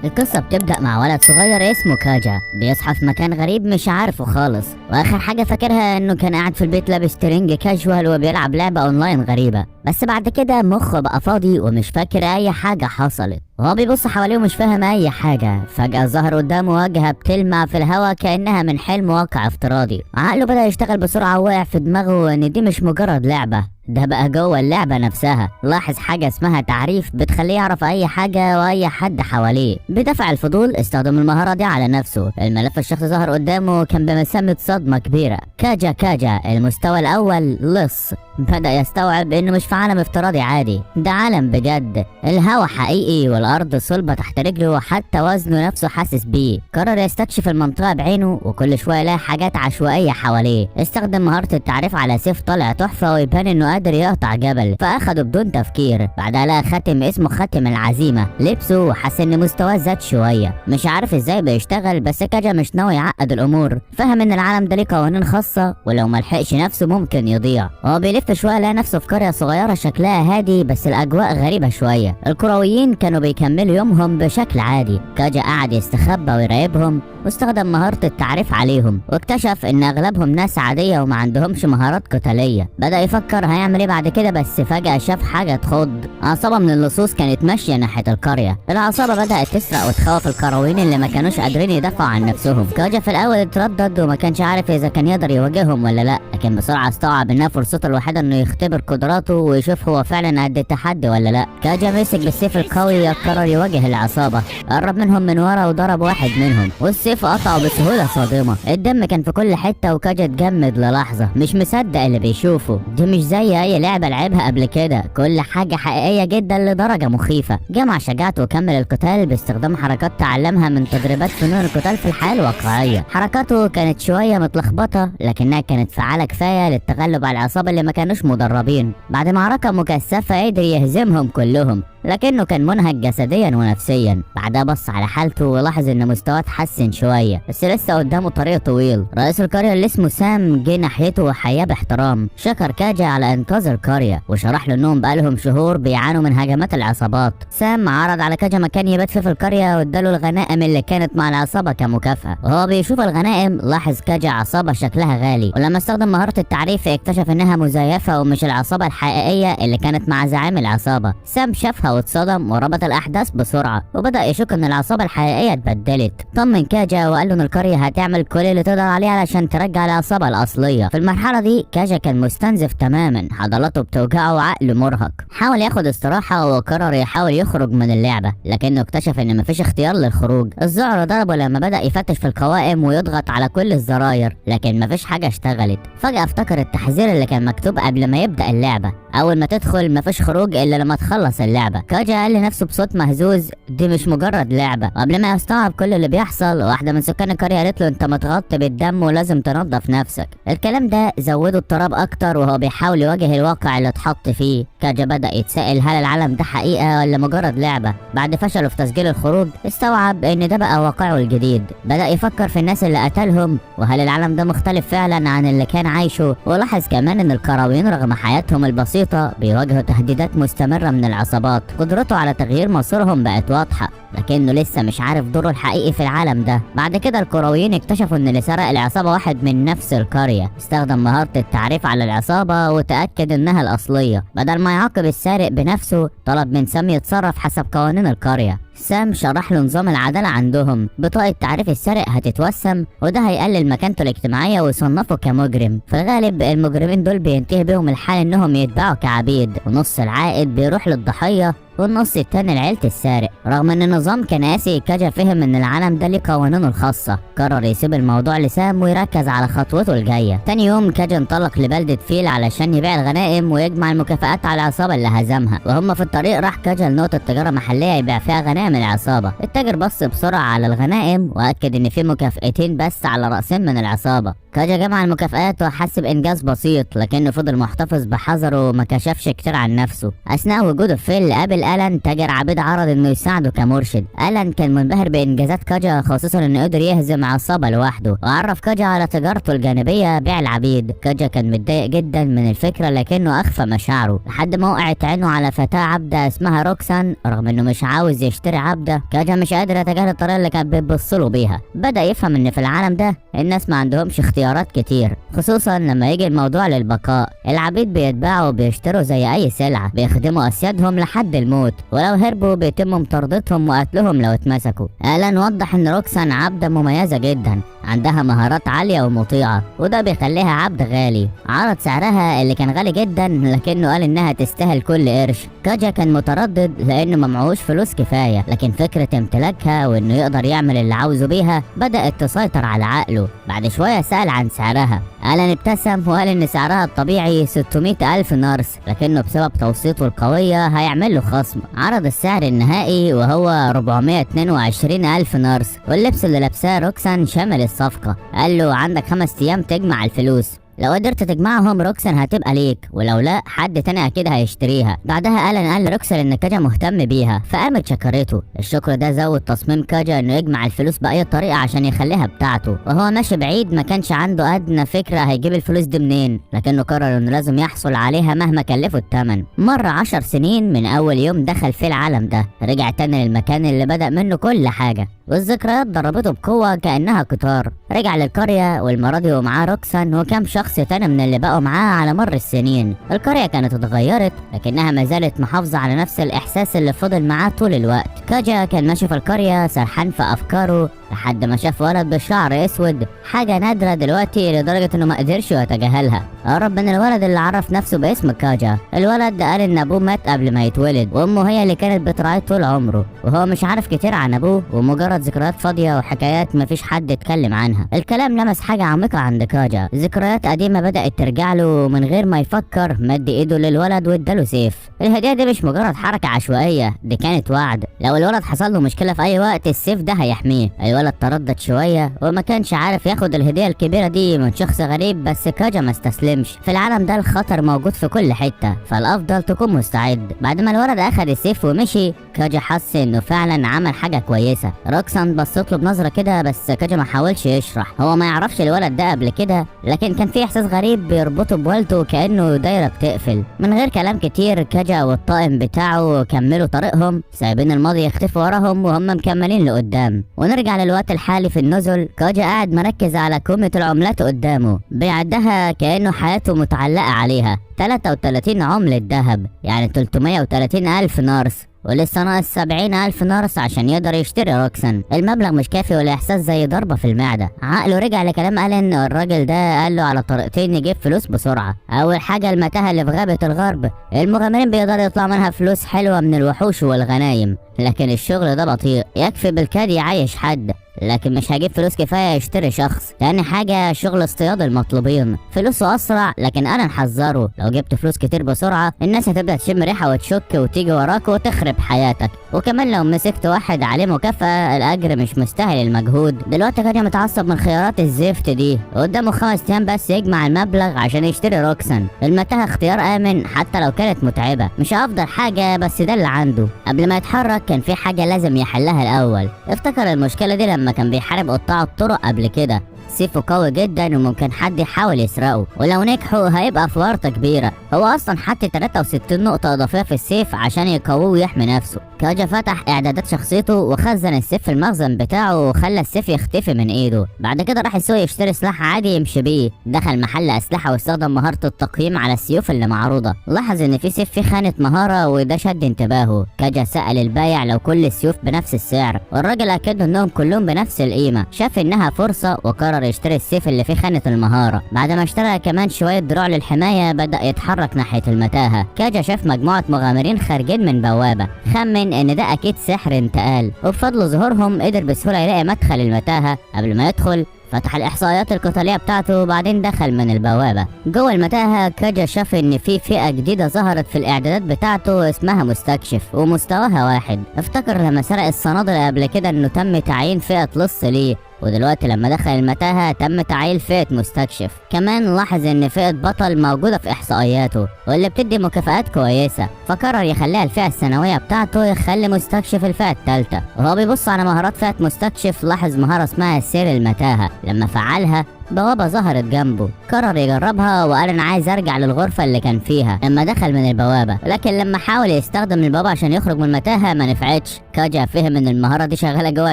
القصة بتبدأ مع ولد صغير اسمه كاجا بيصحى في مكان غريب مش عارفه خالص، واخر حاجة فاكرها انه كان قاعد في البيت لابس ترنج كاجوال وبيلعب لعبة اونلاين غريبة. بس بعد كده مخه بقى فاضي ومش فاكر اي حاجة حصلت، وهو بيبص حواليه ومش فاهم اي حاجة. فجأة ظهر قدامه واجهة بتلمع في الهوا كأنها من حلم واقع افتراضي. عقله بدأ يشتغل بسرعة ووقع في دماغه ان دي مش مجرد لعبة، ده بقى جوه اللعبة نفسها. لاحظ حاجة اسمها تعريف بتخليه يعرف أي حاجة وأي حد حواليه. بدافع الفضول استخدم المهارة دي على نفسه. الملف الشخصي ظهر قدامه كان بمسمة صدمة كبيرة. كاجا المستوى الأول لص. بدأ يستوعب إنه مش في عالم افتراضي عادي، ده عالم بجد. الهوا حقيقي والأرض صلبة تحت رجله وحتى وزنه نفسه حاسس بيه. قرر يستكشف المنطقة بعينه وكل شوية يلاقي حاجات عشوائية حواليه. استخدم مهارة التعريف على سيف طالع تحفة ويبان إنه قادر يقطع جبل، فأخده بدون تفكير. بعدها لقى خاتم اسمه خاتم العزيمة، لبسه وحس إن مستواه زاد شوية. مش عارف إزاي بيشتغل، بس كاجا مش ناوي يعقد الأمور. فهم إن العالم ده ليه قوانين خاصة ولو ملحقش نفسه ممكن يضيع. وهو بيلف شوية لقى نفسه في قرية صغيرة شكلها هادي بس الأجواء غريبة شوية. الكرويين كانوا بيكملوا يومهم بشكل عادي. كاجا قعد يستخبى ويراقبهم واستخدم مهارة التعريف عليهم، واكتشف ان اغلبهم ناس عادية وما عندهمش مهارات قتالية. بدأ يفكر هيعمل ايه بعد كده، بس فجأة شاف حاجة تخض. عصابة من اللصوص كانت ماشية ناحية القرية. العصابة بدأت تسرق وتخوف الكرويين اللي ما كانوش قادرين يدافعوا عن نفسهم. كاجا في الاول اتردد وما كانش عارف اذا كان يقدر يواجههم ولا لا، لكن بسرعة استوعب انها فرصته الوحيدة انه يختبر قدراته ويشوف هو فعلا قد التحدي ولا لا. كاجا مسك بالسيف القوي قرر يواجه العصابة. قرب منهم من ورا وضرب واحد منهم والسيف قطعه بسهولة صادمة. الدم كان في كل حتة وكاجا اتجمد للحظة، مش مصدق اللي بيشوفه. دي مش زي اي لعبة لعبها قبل كده، كل حاجة حقيقية جدا لدرجة مخيفة. جمع شجاعته وكمل القتال باستخدام حركات تعلمها من تدريبات فنون القتال في الحياة الواقعية. حركاته كانت شوية متلخبطة لكنها كانت فعالة كفاية للتغلب على العصابة اللي ما كانوش مدربين. بعد معركة مكثفة قدر يهزمهم كلهم، لكنه كان منهك جسديا ونفسيا. بعدها بص على حالته ولاحظ ان مستواه اتحسن شويه، بس لسه قدامه طريق طويل. رئيس القريه اللي اسمه سام جه ناحيته وحياه باحترام. شكر كاجا على انقاذ القريه وشرح له انهم بقالهم شهور بيعانوا من هجمات العصابات. سام عرض على كاجا مكان يبات فيه في القريه واداله الغنائم اللي كانت مع العصابه كمكافاه. وهو بيشوف الغنائم لاحظ كاجا عصابه شكلها غالي، ولما استخدم مهاره التعريف اكتشف انها مزيفه ومش العصابه الحقيقيه اللي كانت مع زعيم العصابه. سام شافها واتصدم وربط الاحداث بسرعه وبدا يشك ان العصابه الحقيقيه اتبدلت. طمن كاجا وقال له ان القريه هتعمل كل اللي تقدر عليه علشان ترجع العصابه الاصليه. في المرحله دي كاجا كان مستنزف تماما، عضلاته بتوجعه وعقله مرهق. حاول ياخد استراحه وقرر يحاول يخرج من اللعبه، لكنه اكتشف ان مفيش اختيار للخروج. الذعر ضربه لما بدا يفتش في القوائم ويضغط على كل الزراير، لكن مفيش حاجه اشتغلت. فجاه افتكر التحذير اللي كان مكتوب قبل ما يبدا اللعبه: اول ما تدخل مفيش خروج الا لما تخلص اللعبه. كاجا قال لنفسه بصوت مهزوز: دي مش مجرد لعبه. وقبل ما يستوعب كل اللي بيحصل، واحده من سكان القريه قالت له: انت متغطي بالدم ولازم تنظف نفسك. الكلام ده زوده اضطراب اكتر وهو بيحاول يواجه الواقع اللي اتحط فيه. كاجا بدا يتساءل هل العالم ده حقيقه ولا مجرد لعبه. بعد فشله في تسجيل الخروج استوعب ان ده بقى واقعه الجديد. بدا يفكر في الناس اللي قتلهم وهل العالم ده مختلف فعلا عن اللي كان عايشه. ولاحظ كمان ان الكرويين رغم حياتهم البسيطه بيواجهوا تهديدات مستمره من العصابات. قدرته على تغيير مصيرهم بقت واضحه، لكنه لسه مش عارف دوره الحقيقي في العالم ده. بعد كده الكرويين اكتشفوا ان اللي سرق العصابه واحد من نفس القريه. استخدم مهاره التعريف على العصابه وتاكد انها الاصليه. بدل ما يعاقب السارق بنفسه طلب من سام يتصرف حسب قوانين القريه. سام شرح له نظام العدالة عندهم: بطاقة تعريف السارق هتتوسم وده هيقلل مكانته الاجتماعية ويصنفه كمجرم. في الغالب المجرمين دول بينتهي بهم الحال انهم يتباعوا كعبيد، ونص العائد بيروح للضحية والنص التاني لعيلة السارق. رغم ان النظام كان قاسي، كاجا فهم ان العالم ده ليه قوانينه الخاصة. قرر يسيب الموضوع لسام ويركز على خطوته الجاية. تاني يوم كاجا انطلق لبلدة فيل علشان يبيع الغنائم ويجمع المكافآت على العصابة اللي هزمها. وهم في الطريق راح كاجا لنقطة تجارة محلية يبيع فيها غنائم العصابة. التاجر بص بسرعة على الغنائم واكد ان في مكافئتين بس على رأسين من العصابة. كاجا جمع المكافآت وحس بإنجاز بسيط، لكنه فضل محتفظ بحذره وما كشفش كتير عن نفسه. أثناء وجوده في فيل قابل ألان تاجر عبيد عرض إنه يساعده كمرشد. ألان كان منبهر بإنجازات كاجا، خصوصا إنه قدر يهزم عصابة لوحده، وعرف كاجا على تجارته الجانبية بيع العبيد. كاجا كان متضايق جدا من الفكرة لكنه أخفى مشاعره لحد ما وقعت عينه على فتاة عبدة اسمها روكسان. رغم إنه مش عاوز يشتري عبدة، كاجا مش قادر يتجاهل الطريقة اللي كانت بتبصله بيها. بدأ يفهم إن في العالم ده الناس ما عندهمش اختيارات كتير، خصوصا لما يجي الموضوع للبقاء. العبيد بيتباعوا وبيشتروا زي أي سلعة، بيخدموا أسيادهم لحد الموت، ولو هربوا بيتم مطاردتهم وقتلهم لو اتمسكوا. ألان وضح إن روكسان عبدة مميزة جدا، عندها مهارات عالية ومطيعة، وده بيخليها عبد غالي. عرض سعرها اللي كان غالي جدا، لكنه قال إنها تستاهل كل قرش. كاجا كان متردد لأنه ما معهوش فلوس كفاية، لكن فكرة امتلاكها وإنه يقدر يعمل اللي عاوزه بيها بدأت تسيطر على عقله. بعد شوية سأل عن سعرها. ألان ابتسم وقال إن سعرها الطبيعي 600 ألف نارس، لكنه بسبب توصيته القوية هيعمل له خصم. عرض السعر النهائي وهو 422 ألف نارس، واللبس اللي لابساه روكسان شامل الصفقة. قال له عندك 5 أيام تجمع الفلوس، لو قدرت تجمعهم روكسان هتبقى ليك، ولو لا حد تاني اكيد هيشتريها. بعدها ألان قال لروكسان ان كاجا مهتم بيها، فقامت شكرته. الشكر ده زود تصميم كاجا انه يجمع الفلوس باي طريقه عشان يخليها بتاعته. وهو ماشي بعيد ما كانش عنده ادنى فكره هيجيب الفلوس دي منين، لكنه قرر انه لازم يحصل عليها مهما كلفه الثمن. مر 10 سنين من اول يوم دخل في العالم ده، رجع تاني للمكان اللي بدأ منه كل حاجه، والذكريات ضربته بقوه كانها قطار. رجع للقريه والمره دي ومعاه روكسان وكم شخص تاني من اللي بقوا معاه على مر السنين. القريه كانت اتغيرت، لكنها ما زالت محافظه على نفس الاحساس اللي فضل معاه طول الوقت. كاجا كان ماشي في القريه سرحان في افكاره لحد ما شاف ولد بشعر اسود، حاجه نادره دلوقتي لدرجه انه ما قدرش يتجاهلها. قرب من الولد اللي عرف نفسه باسم كاجا. الولد قال ان ابوه مات قبل ما يتولد، وامه هي اللي كانت بتراعيه طول عمره، وهو مش عارف كتير عن ابوه ومجرد ذكريات فاضيه وحكايات مفيش حد اتكلم عنها. الكلام لمس حاجه عميقه عند كاجا، ذكريات قديمه بدات ترجع له، ومن غير ما يفكر مد ايده للولد واداله سيف. الهديه دي مش مجرد حركه عشوائيه، دي كانت وعد. لو الولد حصل له مشكله في اي وقت السيف ده هيحميه. الولد تردد شويه وما كانش عارف ياخد الهديه الكبيره دي من شخص غريب، بس كاجا ما استسلمش. في العالم ده الخطر موجود في كل حته، فالافضل تكون مستعد. بعد ما الولد اخد السيف ومشي، كاجا حس انه فعلا عمل حاجه كويسه. روكسان بصت له بنظره كده، بس كاجا ما حاولش يشرح. هو ما يعرفش الولد ده قبل كده، لكن كان في احساس غريب بيربطه بوالده كانه دايره بتقفل. من غير كلام كتير كاجا والطاقم بتاعه كملوا طريقهم، سايبين الماضي يختفي وراهم وهم مكملين لقدام. ونرجع للوقت الحالي في النزل. كاجا قاعد مركز على كومة العملات قدامه، بيعدها كأنه حياته متعلقة عليها. 33 عملة ذهب، يعني 330 ألف نارس، ولسه ناقص 70 ألف نارس عشان يقدر يشتري روكسان. المبلغ مش كافي والإحساس زي ضربة في المعدة. عقله رجع لكلام ألان. الراجل ده قال له على طريقتين يجيب فلوس بسرعة. أول حاجة المتاهة اللي في غابة الغرب، المغامرين بيقدروا يطلعوا منها فلوس حلوة من الوحوش والغنايم، لكن الشغل ده بطيء، يكفي بالكاد يعيش حد، لكن مش هجيب فلوس كفايه يشتري شخص. تاني حاجه شغل اصطياد المطلوبين، فلوسه اسرع، لكن انا نحذره لو جبت فلوس كتير بسرعه الناس هتبدا تشم ريحه وتشك وتيجي وراك وتخرب حياتك. وكمان لو مسكت واحد عليه مكافاه الاجر مش مستاهل المجهود. دلوقتي كان متعصب من خيارات الزفت دي، قدامه 5 ايام بس يجمع المبلغ عشان يشتري روكسان. المتاهه اختيار امن حتى لو كانت متعبه، مش افضل حاجه بس ده اللي عنده. قبل ما يتحرك كان في حاجه لازم يحلها الاول. افتكر المشكله دي لما كان بيحارب قطاع الطرق قبل كده. سيفه قوي جدا وممكن حد يحاول يسرقه، ولو نجحوا هيبقى في ورطة كبيرة. هو اصلا حط 63 نقطة اضافية في السيف عشان يقويه ويحمي نفسه. كاجا فتح اعدادات شخصيته وخزن السيف في المخزن بتاعه وخلى السيف يختفي من ايده. بعد كده راح السوق يشتري سلاح عادي يمشي بيه. دخل محل اسلحة واستخدم مهارة التقييم على السيوف اللي معروضة. لاحظ ان في سيف فيه خانة مهارة وده شد انتباهه. كاجا سأل البايع لو كل السيوف بنفس السعر، والراجل اكد انهم كلهم بنفس القيمة. شاف انها فرصة وقرر يشتري السيف اللي فيه خانة المهارة. بعد ما اشترى كمان شوية دروع للحماية بدأ يتحرك ناحية المتاهة. كاجا شاف مجموعة مغامرين خارجين من بوابة، خمن ان ده اكيد سحر انتقال، وبفضل ظهورهم قدر بسهولة يلاقي مدخل المتاهة. قبل ما يدخل فتح الاحصائيات القتاليه بتاعته وبعدين دخل من البوابه. جوه المتاهه كاجا شاف ان في فئه جديده ظهرت في الاعدادات بتاعته اسمها مستكشف ومستواها 1. افتكر لما سرق الصنادل قبل كده انه تم تعيين فئه لص ليه، ودلوقتي لما دخل المتاهة تم تعيين فئة مستكشف. كمان لاحظ ان فئة بطل موجودة في احصائياته واللي بتدي مكافآت كويسة، فقرر يخليها الفئة السنوية بتاعته يخلي مستكشف الفئة الثالثة. وهو بيبص على مهارات فئة مستكشف لاحظ مهارة اسمها سير المتاهة، لما فعلها بوابة ظهرت جنبه، قرر يجربها وقال انا عايز ارجع للغرفة اللي كان فيها لما دخل من البوابة، لكن لما حاول يستخدم البوابة عشان يخرج من المتاهة ما نفعتش. كاجا فهم ان المهارة دي شغالة جوه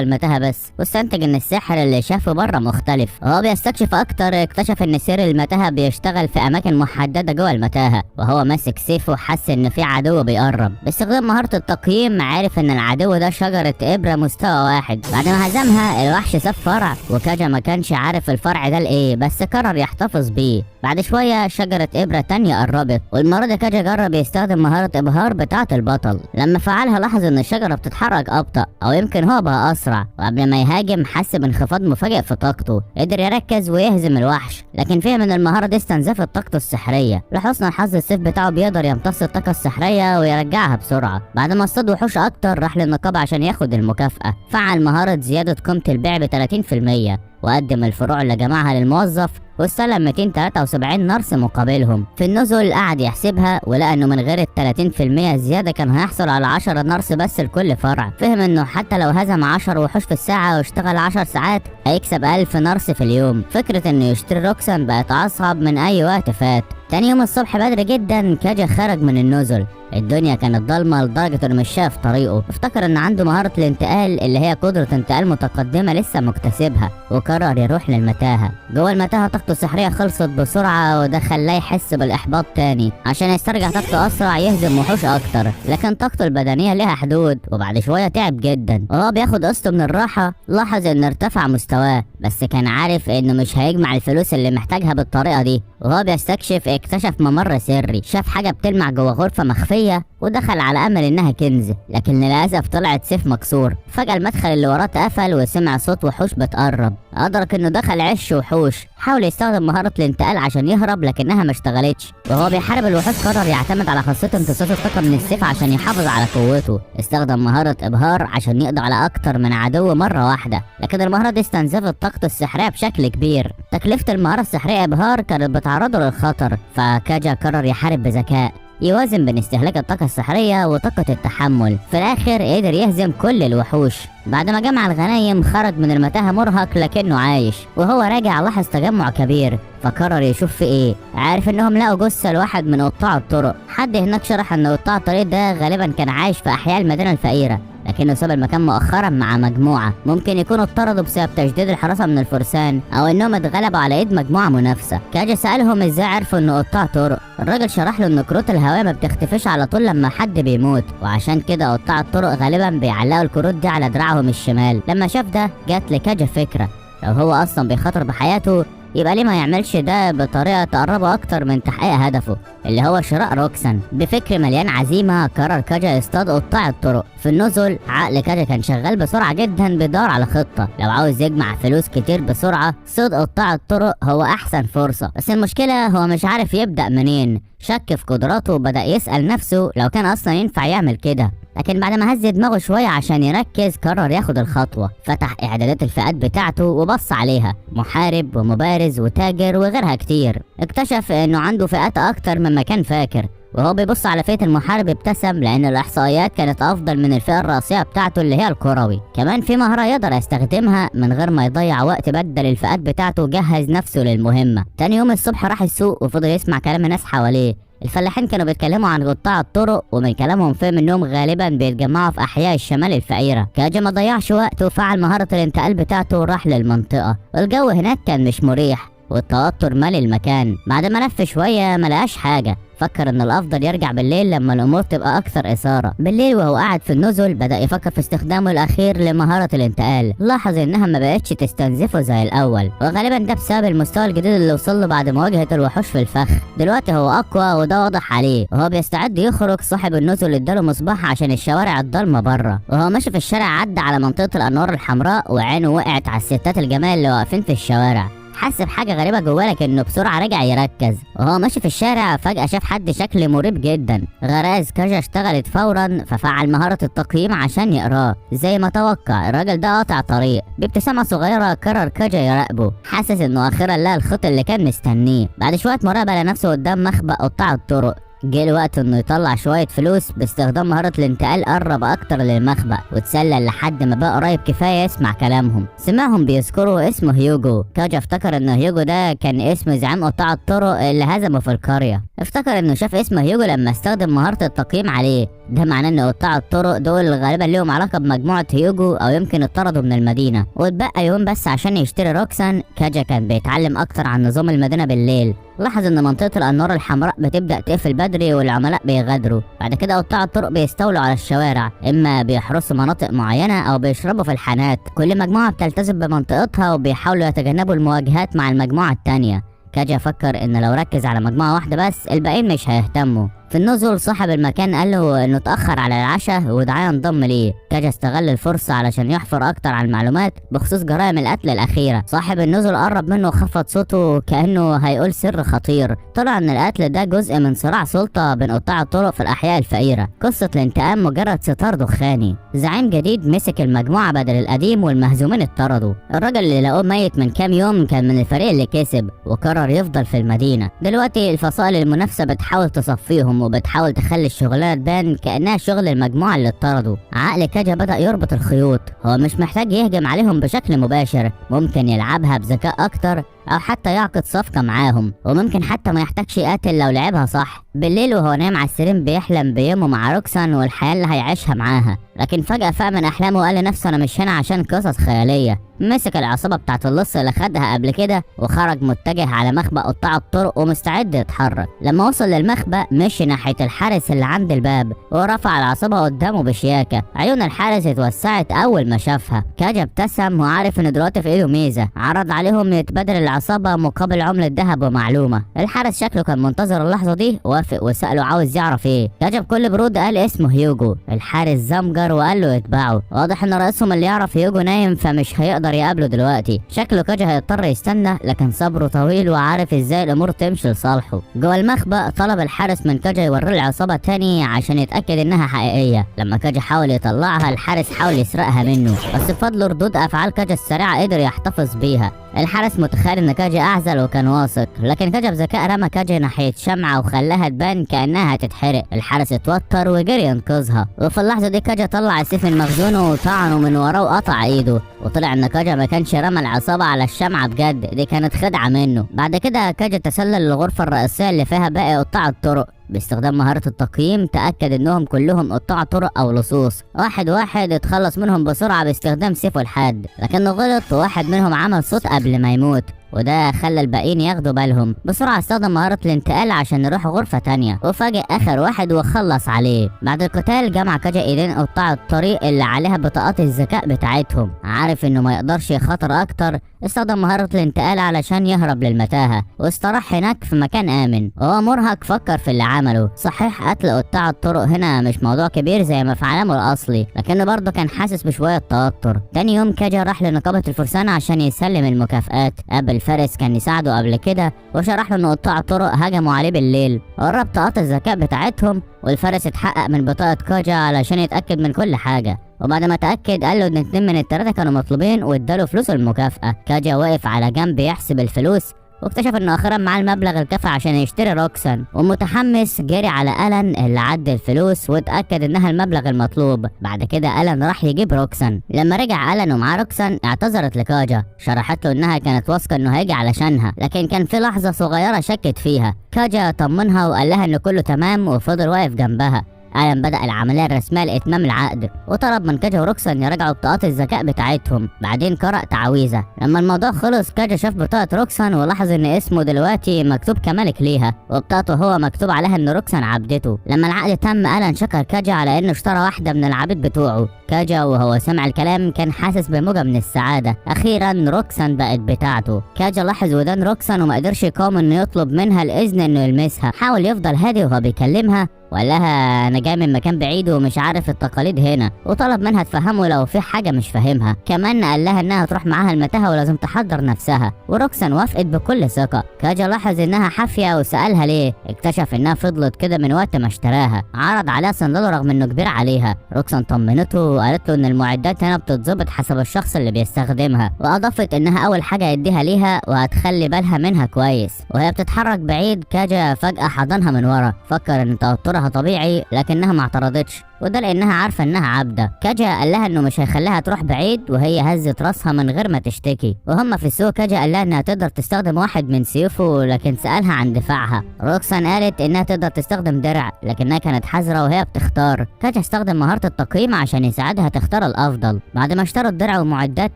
المتاهة بس، واستنتج ان السحر اللي شافه بره مختلف. وهو بيستكشف اكتر اكتشف ان سير المتاهة بيشتغل في اماكن محددة جوه المتاهة، وهو ماسك سيفه حس ان في عدو بيقرب. باستخدام مهارة التقييم عارف ان العدو ده شجرة ابرة مستوى واحد. بعد ما هزمها الوحش ساب فرع، وكاجا ما كانش عارف الفرع ده لايه بس قرر يحتفظ بيه. بعد شوية شجرة إبرة تانية قربت، والمرة دي كاجا جرب يستخدم مهارة إبهار بتاعة البطل. لما فعلها لاحظ إن الشجرة بتتحرك أبطأ، أو يمكن هو بقى أسرع، وقبل ما يهاجم حس بانخفاض مفاجئ في طاقته. قدر يركز ويهزم الوحش، لكن فهم إن المهارة دي استنزفت طاقته السحرية. لحسن الحظ السيف بتاعه بيقدر يمتص الطاقة السحرية ويرجعها بسرعة. بعد ما اصطاد وحوش أكتر راح للنقابة عشان ياخد المكافأة. فعل مهارة زيادة قيمة البيع ب 30%، وقدم الفروع اللي جمعها للموظف واستلم 273 نرس مقابلهم. في النزل قعد يحسبها ولقى انه من غير ال 30% زياده كان هيحصل على 10 نرس بس لكل فرع. فهم انه حتى لو هزم 10 وحوش في الساعه واشتغل 10 ساعات هيكسب 1000 نرس في اليوم. فكره انه يشتري روكسان بقت اصعب من اي وقت فات. تاني يوم الصبح بدري جدا كاجا خرج من النزل. الدنيا كانت ضلمه لدرجه انه مش شاف طريقه. افتكر ان عنده مهاره الانتقال اللي هي قدره انتقال متقدمه لسه مكتسبها، وقرر يروح للمتاهه. جوه المتاهه طاقته السحريه خلصت بسرعه، وده خلاه يحس بالاحباط تاني. عشان يسترجع طاقته اسرع يهزم وحوش اكتر، لكن طاقته البدنيه ليها حدود، وبعد شويه تعب جدا. وهو بياخد قسطه من الراحه لاحظ ان ارتفع مستواه، بس كان عارف انه مش هيجمع الفلوس اللي محتاجها بالطريقه دي. وهو بيستكشف اكتشف ممر سري، شاف حاجه بتلمع جوه غرفه مخفيه ودخل على امل انها كنز، لكن للاسف طلعت سيف مكسور. فجاه المدخل اللي وراه اتقفل وسمع صوت وحوش بتقرب. ادرك انه دخل عش وحوش. حاول يستخدم مهاره الانتقال عشان يهرب لكنها ما اشتغلتش. وهو بيحارب الوحوش قرر يعتمد على خاصيه امتصاص الطاقه من السيف عشان يحافظ على قوته. استخدم مهاره ابهار عشان يقضي على اكتر من عدو مره واحده، لكن المهاره دي استنزفت طاقته السحريه بشكل كبير. تكلفه المهاره السحريه ابهار كانت بتعرضه للخطر، فكاجا قرر يحارب بذكاء يوازن بين استهلاك الطاقة السحرية وطاقة التحمل. في الآخر قدر يهزم كل الوحوش. بعد ما جمع الغنايم خرج من المتاهة مرهق لكنه عايش. وهو راجع لاحظ تجمع كبير، فقرر يشوف في ايه. عارف انهم لقوا جثة لواحد من قطاع الطرق. حد هناك شرح ان قطاع الطريق ده غالبا كان عايش في احياء المدينة الفقيرة، لكنه ساب المكان مؤخرا مع مجموعة. ممكن يكونوا اتطردوا بسبب تجديد الحراسة من الفرسان، او انهم اتغلبوا على ايد مجموعة منافسة. كاجا سألهم ازاي عرفوا انه قطاع طرق. الراجل شرح له ان كروت الهواء ما بتختفيش على طول لما حد بيموت، وعشان كده قطاع الطرق غالبا بيعلقوا الكروت دي على دراعهم الشمال. لما شاف ده جات لكاجا فكرة، لو هو اصلا بيخاطر بحياته يبقى ليه ما يعملش ده بطريقة تقربه أكتر من تحقيق هدفه اللي هو شراء روكسان. بفكر مليان عزيمة قرر كاجا يصطاد قطاع الطرق. في النزل عقل كاجا كان شغال بسرعة جدا بيدور على خطة. لو عاوز يجمع فلوس كتير بسرعة صيد قطاع الطرق هو أحسن فرصة، بس المشكلة هو مش عارف يبدأ منين. شك في قدراته وبدأ يسأل نفسه لو كان أصلا ينفع يعمل كده، لكن بعد ما هز دماغه شوية عشان يركز قرر ياخد الخطوة. فتح إعدادات الفئات بتاعته وبص عليها، محارب ومبارز وتاجر وغيرها كتير. اكتشف إنه عنده فئات أكتر مما كان فاكر. وهو بيبص على فئة المحارب ابتسم لأن الإحصائيات كانت أفضل من الفئة الرئيسية بتاعته اللي هي الكروي. كمان في مهارة يقدر يستخدمها من غير ما يضيع وقت. بدل الفئات بتاعته جهز نفسه للمهمة. تاني يوم الصبح راح السوق وفضل يسمع كلام الناس حواليه. الفلاحين كانوا بيتكلموا عن قطاع الطرق، ومن كلامهم فهم انهم غالبا بيتجمعوا في احياء الشمال الفقيره. كاجا ما ضيعش وقت وفعل مهاره الانتقال بتاعته وراح للمنطقه. والجو هناك كان مش مريح والتوتر مالي المكان. بعد ما لف شويه ما لقاش حاجه، فكر ان الافضل يرجع بالليل لما الامور تبقى اكثر اثاره. بالليل وهو قاعد في النزل بدا يفكر في استخدامه الاخير لمهاره الانتقال. لاحظ انها ما بقتش تستنزفه زي الاول، وغالبا ده بسبب المستوى الجديد اللي وصل له بعد مواجهه الوحوش في الفخ. دلوقتي هو اقوى وده واضح عليه. وهو بيستعد يخرج صاحب النزل اداله مصباح عشان الشوارع الضلمه بره. وهو ماشي في الشارع عدى على منطقه الانوار الحمراء وعينه وقعت على الستات الجمال اللي واقفين في الشوارع. حس بحاجه غريبه جواه لكنه بسرعه رجع يركز. وهو ماشي في الشارع فجاه شاف حد شكل مريب جدا. غرائز كاجا اشتغلت فورا ففعل مهاره التقييم عشان يقراه. زي ما توقع الراجل ده قاطع طريق. بابتسامه صغيره قرر كاجا يراقبه، حاسس انه اخيرا لقى الخط اللي كان مستنيه. بعد شويه مراقبه لقى نفسه قدام مخبأ قطاع الطرق. جه الوقت انه يطلع شويه فلوس باستخدام مهاره الانتقال. قرب اكتر للمخبأ واتسلل لحد ما بقى قريب كفايه يسمع كلامهم. سمعهم بيذكروا اسمه هيوجو. كاجا افتكر ان هيوجو ده كان اسم زعيم قطاع الطرق اللي هزمه في القريه. افتكر انه شاف اسم هيوجو لما استخدم مهاره التقييم عليه. ده معناه ان قطاع الطرق دول غالبا ليهم علاقه بمجموعه هيوجو او يمكن اتطردوا من المدينه. واتبقى يوم بس عشان يشتري روكسان. كاجا كان بيتعلم اكتر عن نظام المدينه بالليل. لاحظ ان منطقه الانوار الحمراء بتبدا تقفل بدري والعملاء بيغادروا. بعد كده قطاع الطرق بيستولوا على الشوارع، اما بيحرسوا مناطق معينه او بيشربوا في الحانات. كل مجموعه بتلتزم بمنطقتها وبيحاولوا يتجنبوا المواجهات مع المجموعه التانيه. كاجا فكر ان لو ركز على مجموعه واحده بس الباقيين مش هيهتموا. في النزول صاحب المكان قال له انه اتاخر على العشاء ودعاه ينضم ليه. كاجا استغل الفرصه علشان يحفر اكتر عن المعلومات بخصوص جرائم القتل الاخيره. صاحب النزول قرب منه وخفض صوته كانه هيقول سر خطير. طلع ان القتل ده جزء من صراع سلطه بين قطاع الطرق في الاحياء الفقيره. قصه الانتقام مجرد ستار دخاني. زعيم جديد مسك المجموعه بدل القديم والمهزومين اتطردوا. الراجل اللي لقوه ميت من كام يوم كان من الفريق اللي كسب وقرر يفضل في المدينه. دلوقتي الفصائل المنافسه بتحاول تصفيهم وبتحاول تخلي الشغلانه تبان كانها شغل المجموعه اللي اتطردوا. عقل كاجا بدا يربط الخيوط. هو مش محتاج يهجم عليهم بشكل مباشر، ممكن يلعبها بذكاء اكتر او حتى يعقد صفقه معاهم. وممكن حتى ما يحتاجش يقاتل لو لعبها صح. بالليل وهو نايم على السرير بيحلم بيومه مع روكسان والحياه اللي هيعيشها معاها. لكن فجاه فاق من احلامه وقال لنفسه انا مش هنا عشان قصص خياليه. مسك العصابه بتاعت اللص اللي خدها قبل كده وخرج متجه على مخبأ قطاع الطرق ومستعد يتحرك. لما وصل للمخبأ مشي ناحيه الحارس اللي عند الباب ورفع العصابه قدامه بشياكه. عيون الحارس اتوسعت اول ما شافها. كاجا ابتسم وعارف ان دلوقتي في ايده ميزه. عرض عليهم يتبادل العصابه مقابل عمله ذهب ومعلومه. الحارس شكله كان منتظر اللحظه دي، وافق وساله عاوز يعرف ايه. كاجا بكل برود قال اسمه هيوجو. الحارس زمجر وقال له يتبعه. واضح ان رئيسهم اللي يعرف هيوجو نايم فمش هيقدر يقابله دلوقتي. شكله كاجا هيضطر يستنى، لكن صبره طويل وعارف ازاي الامور تمشي لصالحه. جوه المخبأ طلب الحارس من كاجا يوريه العصابه تاني عشان يتاكد انها حقيقيه. لما كاجا حاول يطلعها الحارس حاول يسرقها منه، بس بفضل ردود افعال كاجا السريعه قدر يحتفظ بيها. الحارس متخيل ان كاجا اعزل وكان واثق، لكن كاجا بذكاء رمى كاجا ناحيه شمعه وخلاها تبان كانها هتتحرق. الحارس اتوتر وجري ينقذها، وفي اللحظه دي كاجا طلع السيف من مخزونه وطعنه من وراه وقطع ايده. وطلع ان كاجا ما كانش رمى العصابه على الشمعه بجد، دي كانت خدعه منه. بعد كده كاجا تسلل للغرفه الرئيسيه اللي فيها باقي قطاع الطرق. باستخدام مهارة التقييم تأكد انهم كلهم قطاع طرق او لصوص. واحد واحد اتخلص منهم بسرعة باستخدام سيفه الحاد، لكنه غلط وواحد منهم عمل صوت قبل ما يموت، وده خلى الباقيين ياخدوا بالهم. بسرعة استخدم مهارة الانتقال عشان يروح غرفة تانية، وفاجئ اخر واحد وخلص عليه. بعد القتال جمع كاجا ايدين قطاع الطريق اللي عليها بطاقات الذكاء بتاعتهم. عارف انه ما يقدرش يخاطر اكتر، استخدم مهارة الانتقال علشان يهرب للمتاهة واستراح هناك في مكان آمن. وهو مرهق فكر في اللي عمله. صحيح قتل قطاع الطرق هنا مش موضوع كبير زي ما في عالمه الأصلي، لكنه برضه كان حاسس بشوية توتر. تاني يوم كاجا راح لنقابة الفرسان عشان يسلم المكافآت. قابل فارس كان يساعده قبل كده وشرح له ان قطاع الطرق هجموا عليه بالليل وقرب بطاقات الذكاء بتاعتهم، والفارس اتحقق من بطاقة كاجا علشان يتأكد من كل حاجة. وبعد ما اتأكد قال له ان 2 من ال3 كانوا مطلوبين واداله فلوس المكافأة. كاجا واقف على جنب يحسب الفلوس واكتشف انه اخيرا معاه المبلغ الكافي عشان يشتري روكسان، ومتحمس جري على ألان اللي عدى الفلوس واتأكد انها المبلغ المطلوب. بعد كده ألان راح يجيب روكسان. لما رجع ألان ومعاه روكسان اعتذرت لكاجا، شرحت له انها كانت واثقة انه هيجي علشانها، لكن كان في لحظة صغيرة شكت فيها. كاجا طمنها وقال لها ان كله تمام وفضل واقف جنبها. ألان بدأ العملية الرسمية لإتمام العقد، وطلب من كاجا وروكسان يراجعوا بطاقات الذكاء بتاعتهم. بعدين قرأ تعويذة. لما الموضوع خلص كاجا شاف بطاقة روكسان ولاحظ إن اسمه دلوقتي مكتوب كملك ليها، وبطاقته هو مكتوب عليها إن روكسان عبدته. لما العقد تم ألان شكر كاجا على إنه اشترى واحدة من العبيد بتوعه. كاجا وهو سمع الكلام كان حاسس بموجة من السعادة. أخيرا روكسان بقت بتاعته. كاجا لاحظ ودان روكسان وما قدرش يقاوم إنه يطلب منها الإذن إنه يلمسها. حاول يفضل هادي وهو بيكلمها، وقال لها انا جاي من مكان بعيد ومش عارف التقاليد هنا، وطلب منها تفهمه لو في حاجه مش فاهمها. كمان قال لها انها تروح معاها المتاهه ولازم تحضر نفسها، وروكسان وافقت بكل ثقه. كاجا لاحظ انها حافيه وسالها ليه، اكتشف انها فضلت كده من وقت ما اشتراها. عرض عليها صندله رغم انه كبير عليها. روكسان طمنته وقالت له ان المعدات هنا بتتظبط حسب الشخص اللي بيستخدمها، واضافت انها اول حاجه يديها ليها وهتخلي بالها منها كويس. وهي بتتحرك بعيد كاجا فجاه حضنها من ورا، فكر ان توترها طبيعي لكنها ما اعترضتش، وده لانها عارفه انها عبده. كاجا قال لها انه مش هيخليها تروح بعيد، وهي هزت راسها من غير ما تشتكي. وهم في السوق كاجا قال لها انها تقدر تستخدم واحد من سيوفه، لكن سالها عن دفاعها. روكسان قالت انها تقدر تستخدم درع، لكنها كانت حذره وهي بتختار. كاجا استخدم مهاره التقييم عشان يساعدها تختار الافضل. بعد ما اشتروا الدرع ومعدات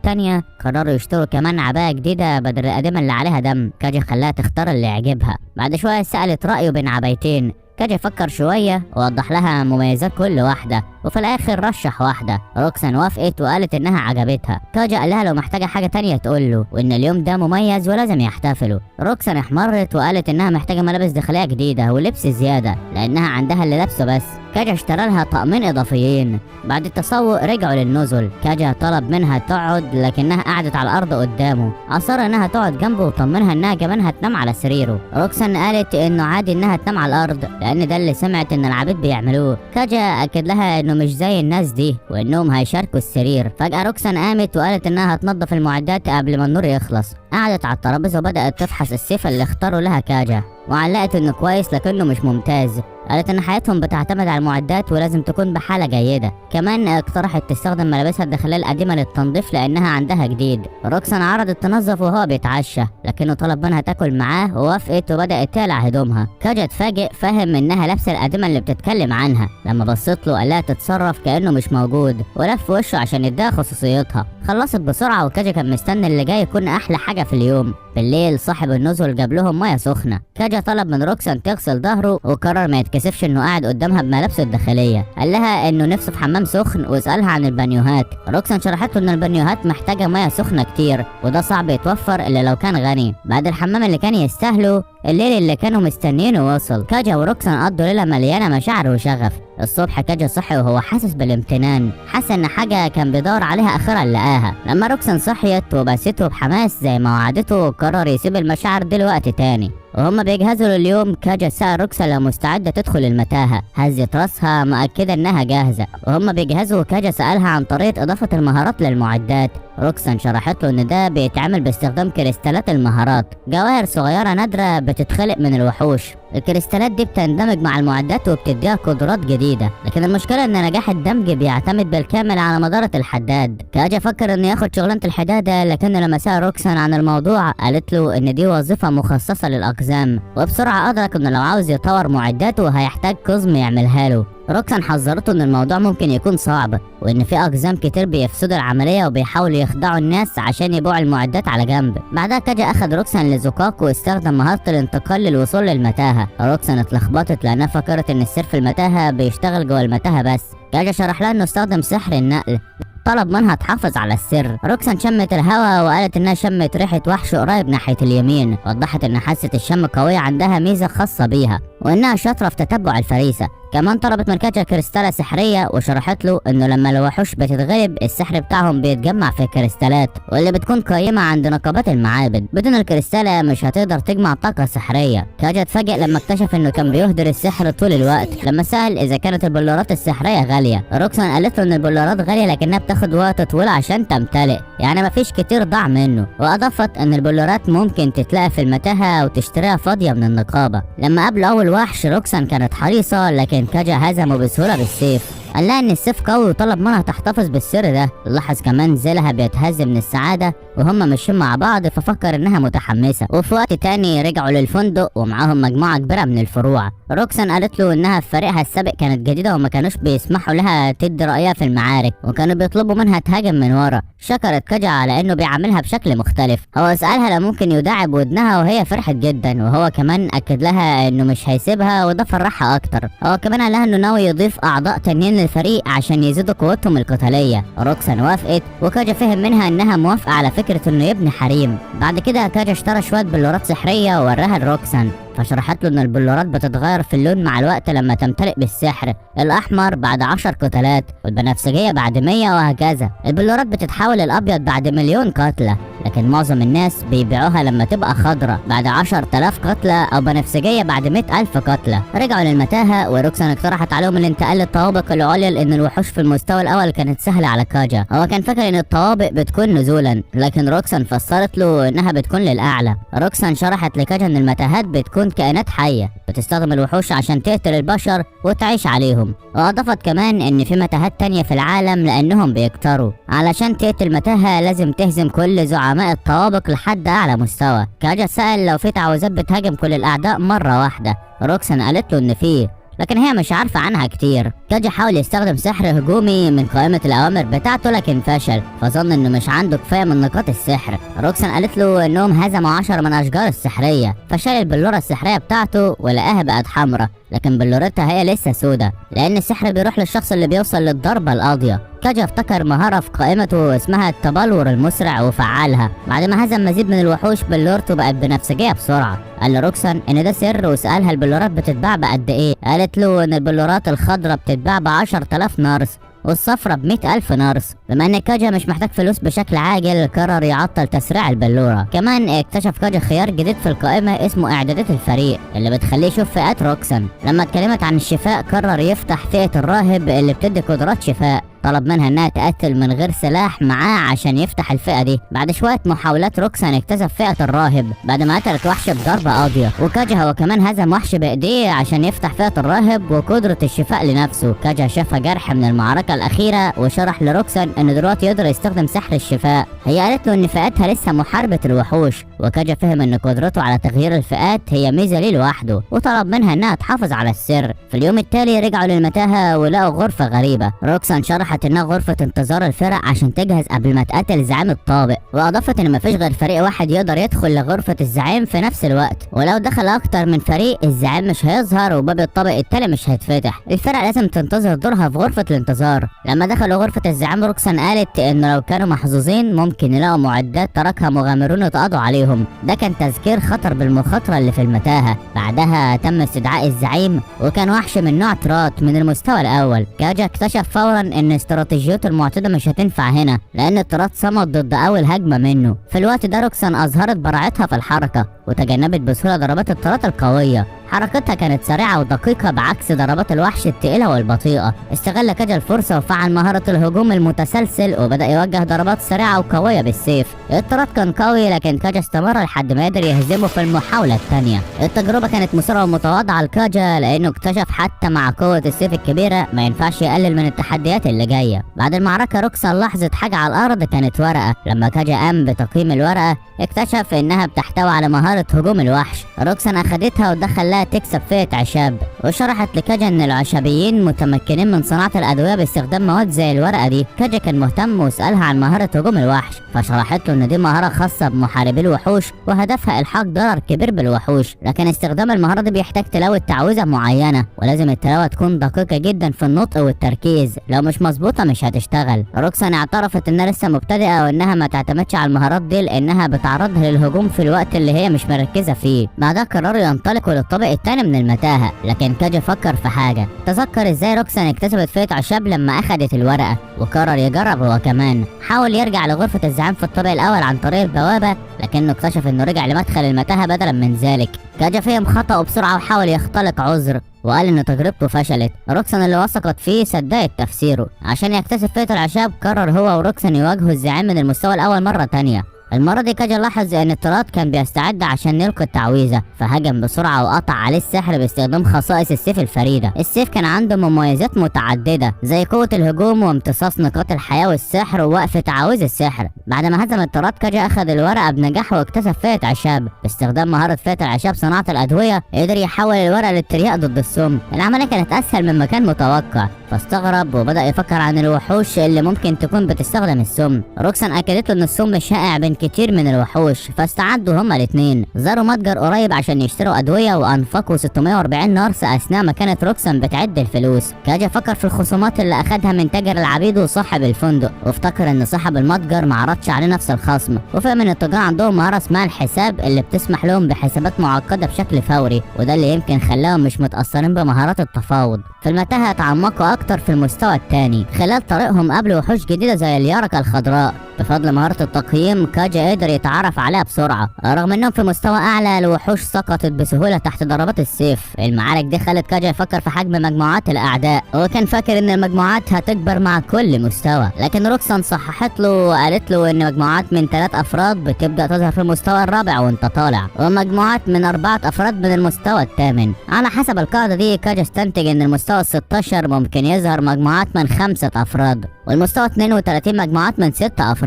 تانية، قرروا يشتروا كمان عبايه جديده بدل القديمه اللي عليها دم. كاجا خلاها تختار اللي يعجبها. بعد شويه سالت رايه بين عبايتين. كاجا فكر شوية ووضح لها مميزات كل واحدة، وفي الآخر رشح واحدة. روكسان وافقت وقالت إنها عجبتها. كاجا قال لها لو محتاجة حاجة تانية تقوله، وإن اليوم ده مميز ولازم يحتفلوا. روكسان احمرت وقالت إنها محتاجة ملابس داخلية جديدة ولبس زيادة لأنها عندها اللي لابسه بس. كاجا اشترى لها طقمين إضافيين. بعد التسوق رجعوا للنزل. كاجا طلب منها تقعد لكنها قعدت على الأرض قدامه. أصر إنها تقعد جنبه وطمنها إنها كمان هتنام على سريره. روكسان قالت إنه عادي إنها تنام على الأرض لأن ده اللي سمعت إن العبيد بيعملوه. كاجا أكد لها إنه مش زي الناس دي وإنهم هيشاركوا السرير. فجأة روكسان قامت وقالت إنها هتنظف المعدات قبل ما النور يخلص. قعدت على الترابيزة وبدأت تفحص السيف اللي اختاروا لها كاجا، وعلقت إنه كويس لكنه مش ممتاز. قالت ان حياتهم بتعتمد على المعدات ولازم تكون بحالة جيدة. كمان اقترحت تستخدم ملابسها الداخلية القديمة للتنظيف لانها عندها جديد. روكسان عرضت تنظف وهو بيتعشى، لكنه طلب منها تاكل معاه ووافقت وبدأت تقلع هدومها. كاجا اتفاجئ فهم انها لابسة القديمة اللي بتتكلم عنها. لما بصت له قال لها تتصرف كأنه مش موجود، ولف وشه عشان يديها خصوصيتها. خلصت بسرعة وكاجا كان مستني اللي جاي يكون احلى حاجة في اليوم. بالليل صاحب النزل جاب لهم ميه سخنه. كاجا طلب من روكسان تغسل ظهره وقرر ما يتكسفش انه قاعد قدامها بملابسه الداخليه. قال لها انه نفسه في حمام سخن وسالها عن البانيوهات. روكسان شرحت له ان البانيوهات محتاجه ميه سخنه كتير وده صعب يتوفر الا لو كان غني. بعد الحمام اللي كان يستاهله، الليل اللي كانوا مستنينه وصل. كاجا وروكسان قضوا ليله مليانه مشاعر وشغف. الصبح كاجا صحي وهو حاسس بالامتنان، حاسس ان حاجه كان بيدور عليها اخيرا لقاها. لما روكسان صحيت وبسته بحماس زي ما وعدته، قرر يسيب المشاعر دلوقتي تاني. وهم بيجهزوا لليوم، كاجا سأل روكسان لو مستعدة تدخل المتاهة. هزت راسها مؤكدة انها جاهزة. وهم بيجهزوا كاجا سألها عن طريقة اضافة المهارات للمعدات. روكسان شرحت له ان ده بيتعمل باستخدام كريستالات المهارات، جواهر صغيرة نادرة بتتخلق من الوحوش. الكريستالات دي بتندمج مع المعدات وبتديها قدرات جديدة، لكن المشكلة ان نجاح الدمج بيعتمد بالكامل على مدارة الحداد. كاجا فكر انه ياخد شغلانة الحدادة، لكن لما سأل روكسان عن الموضوع قالت له ان دي وظيفة مخصصة للأقزام، وبسرعة أدرك انه لو عاوز يطور معداته هيحتاج قزم يعملها له. روكسان حذرته ان الموضوع ممكن يكون صعب، وان في اقزام كتير بيفسدوا العمليه وبيحاولوا يخدعوا الناس عشان يبيعوا المعدات على جنب. بعدها كاجا اخد روكسان لزقاق واستخدم مهاره الانتقال للوصول للمتاهه. روكسان اتلخبطت لانها فكرت ان السير في المتاهه بيشتغل جوه المتاهه بس. كاجا شرح لها انه استخدم سحر النقل، طلب منها تحافظ على السر. روكسان شمت الهواء وقالت انها شمت ريحة وحش قريب ناحية اليمين. وضحت ان حاسة الشم قوية عندها ميزة خاصة بيها، وانها شاطرة في تتبع الفريسة. كمان طلبت من كاجا كريستالة سحرية، وشرحت له انه لما الوحوش بتتغلب السحر بتاعهم بيتجمع في كريستالات، واللي بتكون قيمة عند نقابات المعابد. بدون الكريستالة مش هتقدر تجمع طاقة سحرية. كاجا اتفاجئ لما اكتشف انه كان بيهدر السحر طول الوقت. لما سأل اذا كانت البلورات السحرية غالية، روكسان قالت له ان البلورات غالية لكنها بتاخد وقت طويل عشان تمتلئ، يعني مفيش كتير ضاع منه. واضافت ان البلورات ممكن تتلاقي في المتاهة وتشتريها فاضية من النقابة. لما قابلوا اول وحش، روكسان كانت حريصة، لكن كاجا هزمه بسهولة بالسيف. قال لها ان السيف قوي وطلب منها تحتفظ بالسر ده. لاحظ كمان زيلها بيتهز من السعادة وهم ماشيين مع بعض، ففكر انها متحمسة. وفي وقت تاني رجعوا للفندق ومعاهم مجموعة كبيرة من الفروع. روكسان قالت له انها في فريقها السابق كانت جديدة وما كانوش بيسمحوا لها تدي رأيها في المعارك، وكانوا بيطلبوا منها تهاجم من ورا. شكرت كاجا على انه بيعاملها بشكل مختلف. هو سألها لو ممكن يداعب ودنها وهي فرحت جدا، وهو كمان اكد لها انه مش هيسيبها وده فرحها اكتر. هو كمان قال لها انه ناوي يضيف اعضاء تانيين الفريق عشان يزيدوا قوتهم القتالية. روكسان وافقت، وكاجا فهم منها انها موافقة على فكرة انه يبني حريم. بعد كده كاجا اشترى شوية بلورات سحرية ووراها لروكسان، فشرحت له ان البلورات بتتغير في اللون مع الوقت لما تمتلئ بالسحر. الاحمر بعد 10 قتالات، والبنفسجية بعد 100، وهكذا. البلورات بتتحول الابيض بعد 1,000,000 قتلة، لكن معظم الناس بيبيعوها لما تبقى خضرة بعد 10,000 قتلة، او بنفسجية بعد 100,000 قتلة. رجعوا للمتاهة، وروكسان اقترحت عليهم الانتقال للطوابق العليا لان الوحوش في المستوى الاول كانت سهلة على كاجا. هو كان فاكر ان الطوابق بتكون نزولا، لكن روكسان فسرت له انها بتكون للاعلى. روكسان شرحت لكاجا ان المتاهات بتكون كائنات حية بتستخدم الوحوش عشان تقتل البشر وتعيش عليهم، واضافت كمان ان في متاهات تانية في العالم لانهم بيكتروا. علشان تقتل متاهة لازم تهزم كل زعماء الطوابق لحد اعلى مستوى. كاجا سأل لو في تعويذات بتهاجم كل الاعداء مرة واحدة. روكسان قالت له ان فيه، لكن هي مش عارفة عنها كتير. كاجا حاول يستخدم سحر هجومي من قائمة الأوامر بتاعته لكن فشل، فظن إنه مش عنده كفاية من نقاط السحر. روكسان قالت له إنهم هزموا 10 من أشجار السحرية، فشال البلورة السحرية بتاعته ولقاها بقت حمرا، لكن بلورتها هي لسه سودا لأن السحر بيروح للشخص اللي بيوصل للضربة القاضية. كاجا افتكر مهارة في قائمته اسمها التبلور المسرع وفعلها. بعد ما هزم مزيد من الوحوش بلورته بقت بنفسجية بسرعة. قال لروكسان ان ده سر، وسألها البلورات بتتباع بقد ايه. قالت له ان البلورات الخضراء بتتباع ب10,000 نارس، والصفرة ب100,000 نارس. بما ان كاجا مش محتاج فلوس بشكل عاجل، قرر يعطل تسريع البلورة. كمان اكتشف كاجا خيار جديد في القائمة اسمه اعدادات الفريق، اللي بتخليه يشوف فئات روكسان. لما اتكلمت عن الشفاء قرر يفتح فئة الراهب اللي بتدي قدرات شفاء. طلب منها انها تقتل من غير سلاح معاه عشان يفتح الفئة دي. بعد شوية محاولات روكسان اكتسب فئة الراهب بعد ما قتلت وحش بضربة قاضية، وكاجا هو كمان هزم وحش بايديه عشان يفتح فئة الراهب وقدرة الشفاء لنفسه. كاجا شاف جرح من المعركة الأخيرة وشرح لروكسان ان دلوقتي يقدر يستخدم سحر الشفاء. هي قالت له ان فئتها لسه محاربة الوحوش، وكاجا فهم ان قدرته على تغيير الفئات هي ميزة ليه لوحده، وطلب منها انها تحافظ على السر. في اليوم التالي رجعوا للمتاهة ولقوا غرفة غريبة. روكسان شرحت انها غرفة انتظار الفرق عشان تجهز قبل ما تقاتل زعيم الطابق، واضافت ان مفيش غير فريق واحد يقدر يدخل لغرفة الزعيم في نفس الوقت، ولو دخل اكتر من فريق الزعيم مش هيظهر وباب الطابق التالي مش هيتفتح. الفرق لازم تنتظر دورها في غرفة الانتظار. لما دخلوا غرفة الزعيم روكسان قالت ان لو كانوا محظوظين ممكن يلاقوا معدات تركها مغامرون يتقاضوا عليهم. ده كان تذكير خطر بالمخاطرة اللي في المتاهة. بعدها تم استدعاء الزعيم، وكان وحش من نوع ترات من المستوى الاول. كاجا اكتشف فورا ان استراتيجيته المعتادة مش هتنفع هنا، لان الترات صمد ضد اول هجمة منه. في الوقت ده روكسان اظهرت براعتها في الحركة، وتجنبت بسهولة ضربات الترات القوية. حركتها كانت سريعة ودقيقة بعكس ضربات الوحش التقيلة والبطيئة. استغل كاجا الفرصة وفعل مهارة الهجوم المتسلسل، وبدأ يوجه ضربات سريعة وقوية بالسيف. الترات كان قوي، لكن كاجا استمر لحد ما قدر يهزمه في المحاولة الثانية. التجربة كانت مثيرة ومتواضعة لكاجا، لأنه اكتشف حتى مع قوة السيف الكبيرة ما ينفعش يقلل من التحديات اللي جاية. بعد المعركة روكسان لاحظت حاجة على الأرض كانت ورقة. لما كاجا قام بتقييم الورقة اكتشف إنها بتحتوي على مهارة هجوم الوحش. روكسان أخدتها ودخل لها تكسب فئة عشاب، وشرحت لكاجا ان العشابيين متمكنين من صناعة الادوية باستخدام مواد زي الورقة دي. كاجا كان مهتم وسألها عن مهارة هجوم الوحش، فشرحت له ان دي مهارة خاصة بمحاربي الوحوش وهدفها الحاق ضرر كبير بالوحوش، لكن استخدام المهارة دي بيحتاج تلاوة تعويذة معينة، ولازم التلاوة تكون دقيقة جدا في النطق والتركيز، لو مش مظبوطة مش هتشتغل. روكسان اعترفت انها لسه مبتدئة وانها ما تعتمدش على المهارات دي لانها بتعرضها للهجوم في الوقت اللي هي مش مركزة فيه. بعدها قرروا ينطلقوا للطابق الثاني من المتاهة، لكن كاجا فكر في حاجة. تذكر ازاي روكسان اكتسبت فئة عشاب لما اخدت الورقة، وقرر يجرب هو كمان. حاول يرجع لغرفة الزعيم في الطابق الاول عن طريق البوابة، لكنه اكتشف انه رجع لمدخل المتاهة بدلا من ذلك. كاجا فهم خطأه بسرعة وحاول يختلق عذر، وقال ان تجربته فشلت. روكسان اللي وثقت فيه صدقت تفسيره. عشان يكتسب فئة العشاب قرر هو وروكسان يواجهوا الزعيم من المستوى الاول مرة تانية. المرة دي كاجا لاحظ ان الترات كان بيستعد عشان يلقي التعويذة، فهجم بسرعة وقطع عليه السحر باستخدام خصائص السيف الفريدة. السيف كان عنده مميزات متعددة زي قوة الهجوم وامتصاص نقاط الحياة والسحر ووقف تعاويذ السحر. بعد ما هزم الترات كاجا اخذ الورقة بنجاح واكتسب فئة عشاب. باستخدام مهارة فئة العشاب صناعة الأدوية قدر يحول الورقة للترياق ضد السم. العملية كانت اسهل مما كان متوقع، فاستغرب وبدأ يفكر عن الوحوش اللي ممكن تكون بتستخدم السم. روكسان اكدت له ان السم شائع بين كتير من الوحوش، فاستعدوا هما الاتنين. زاروا متجر قريب عشان يشتروا ادويه وانفقوا 640 نارس اثناء ما كانت روكسان بتعد الفلوس. كاجا فكر في الخصومات اللي اخدها من تاجر العبيد وصاحب الفندق، وافتكر ان صاحب المتجر ما عرضش عليه نفس الخصم، وفهم ان التجار عندهم مهاره اسمها الحساب اللي بتسمح لهم بحسابات معقده بشكل فوري، وده اللي يمكن خلاهم مش متاثرين بمهارات التفاوض. في المتاهه اتعمقوا اكتر في المستوى الثاني. خلال طريقهم قابلوا وحوش جديده زي اليركه الخضراء. بفضل مهاره التقييم كاجا قدر يتعرف عليها بسرعه، رغم انهم في مستوى اعلى الوحوش سقطت بسهوله تحت ضربات السيف. المعارك دي خلت كاجا يفكر في حجم مجموعات الاعداء، وكان فاكر ان المجموعات هتكبر مع كل مستوى، لكن روكسان صححت له وقالت له ان مجموعات من 3 افراد بتبدا تظهر في المستوى الرابع وانت طالع، ومجموعات من 4 افراد من المستوى الثامن. على حسب القاعده دي كاجا استنتج ان المستوى 16 ممكن يظهر مجموعات من 5 افراد، والمستوى 32 مجموعات من 6 افراد.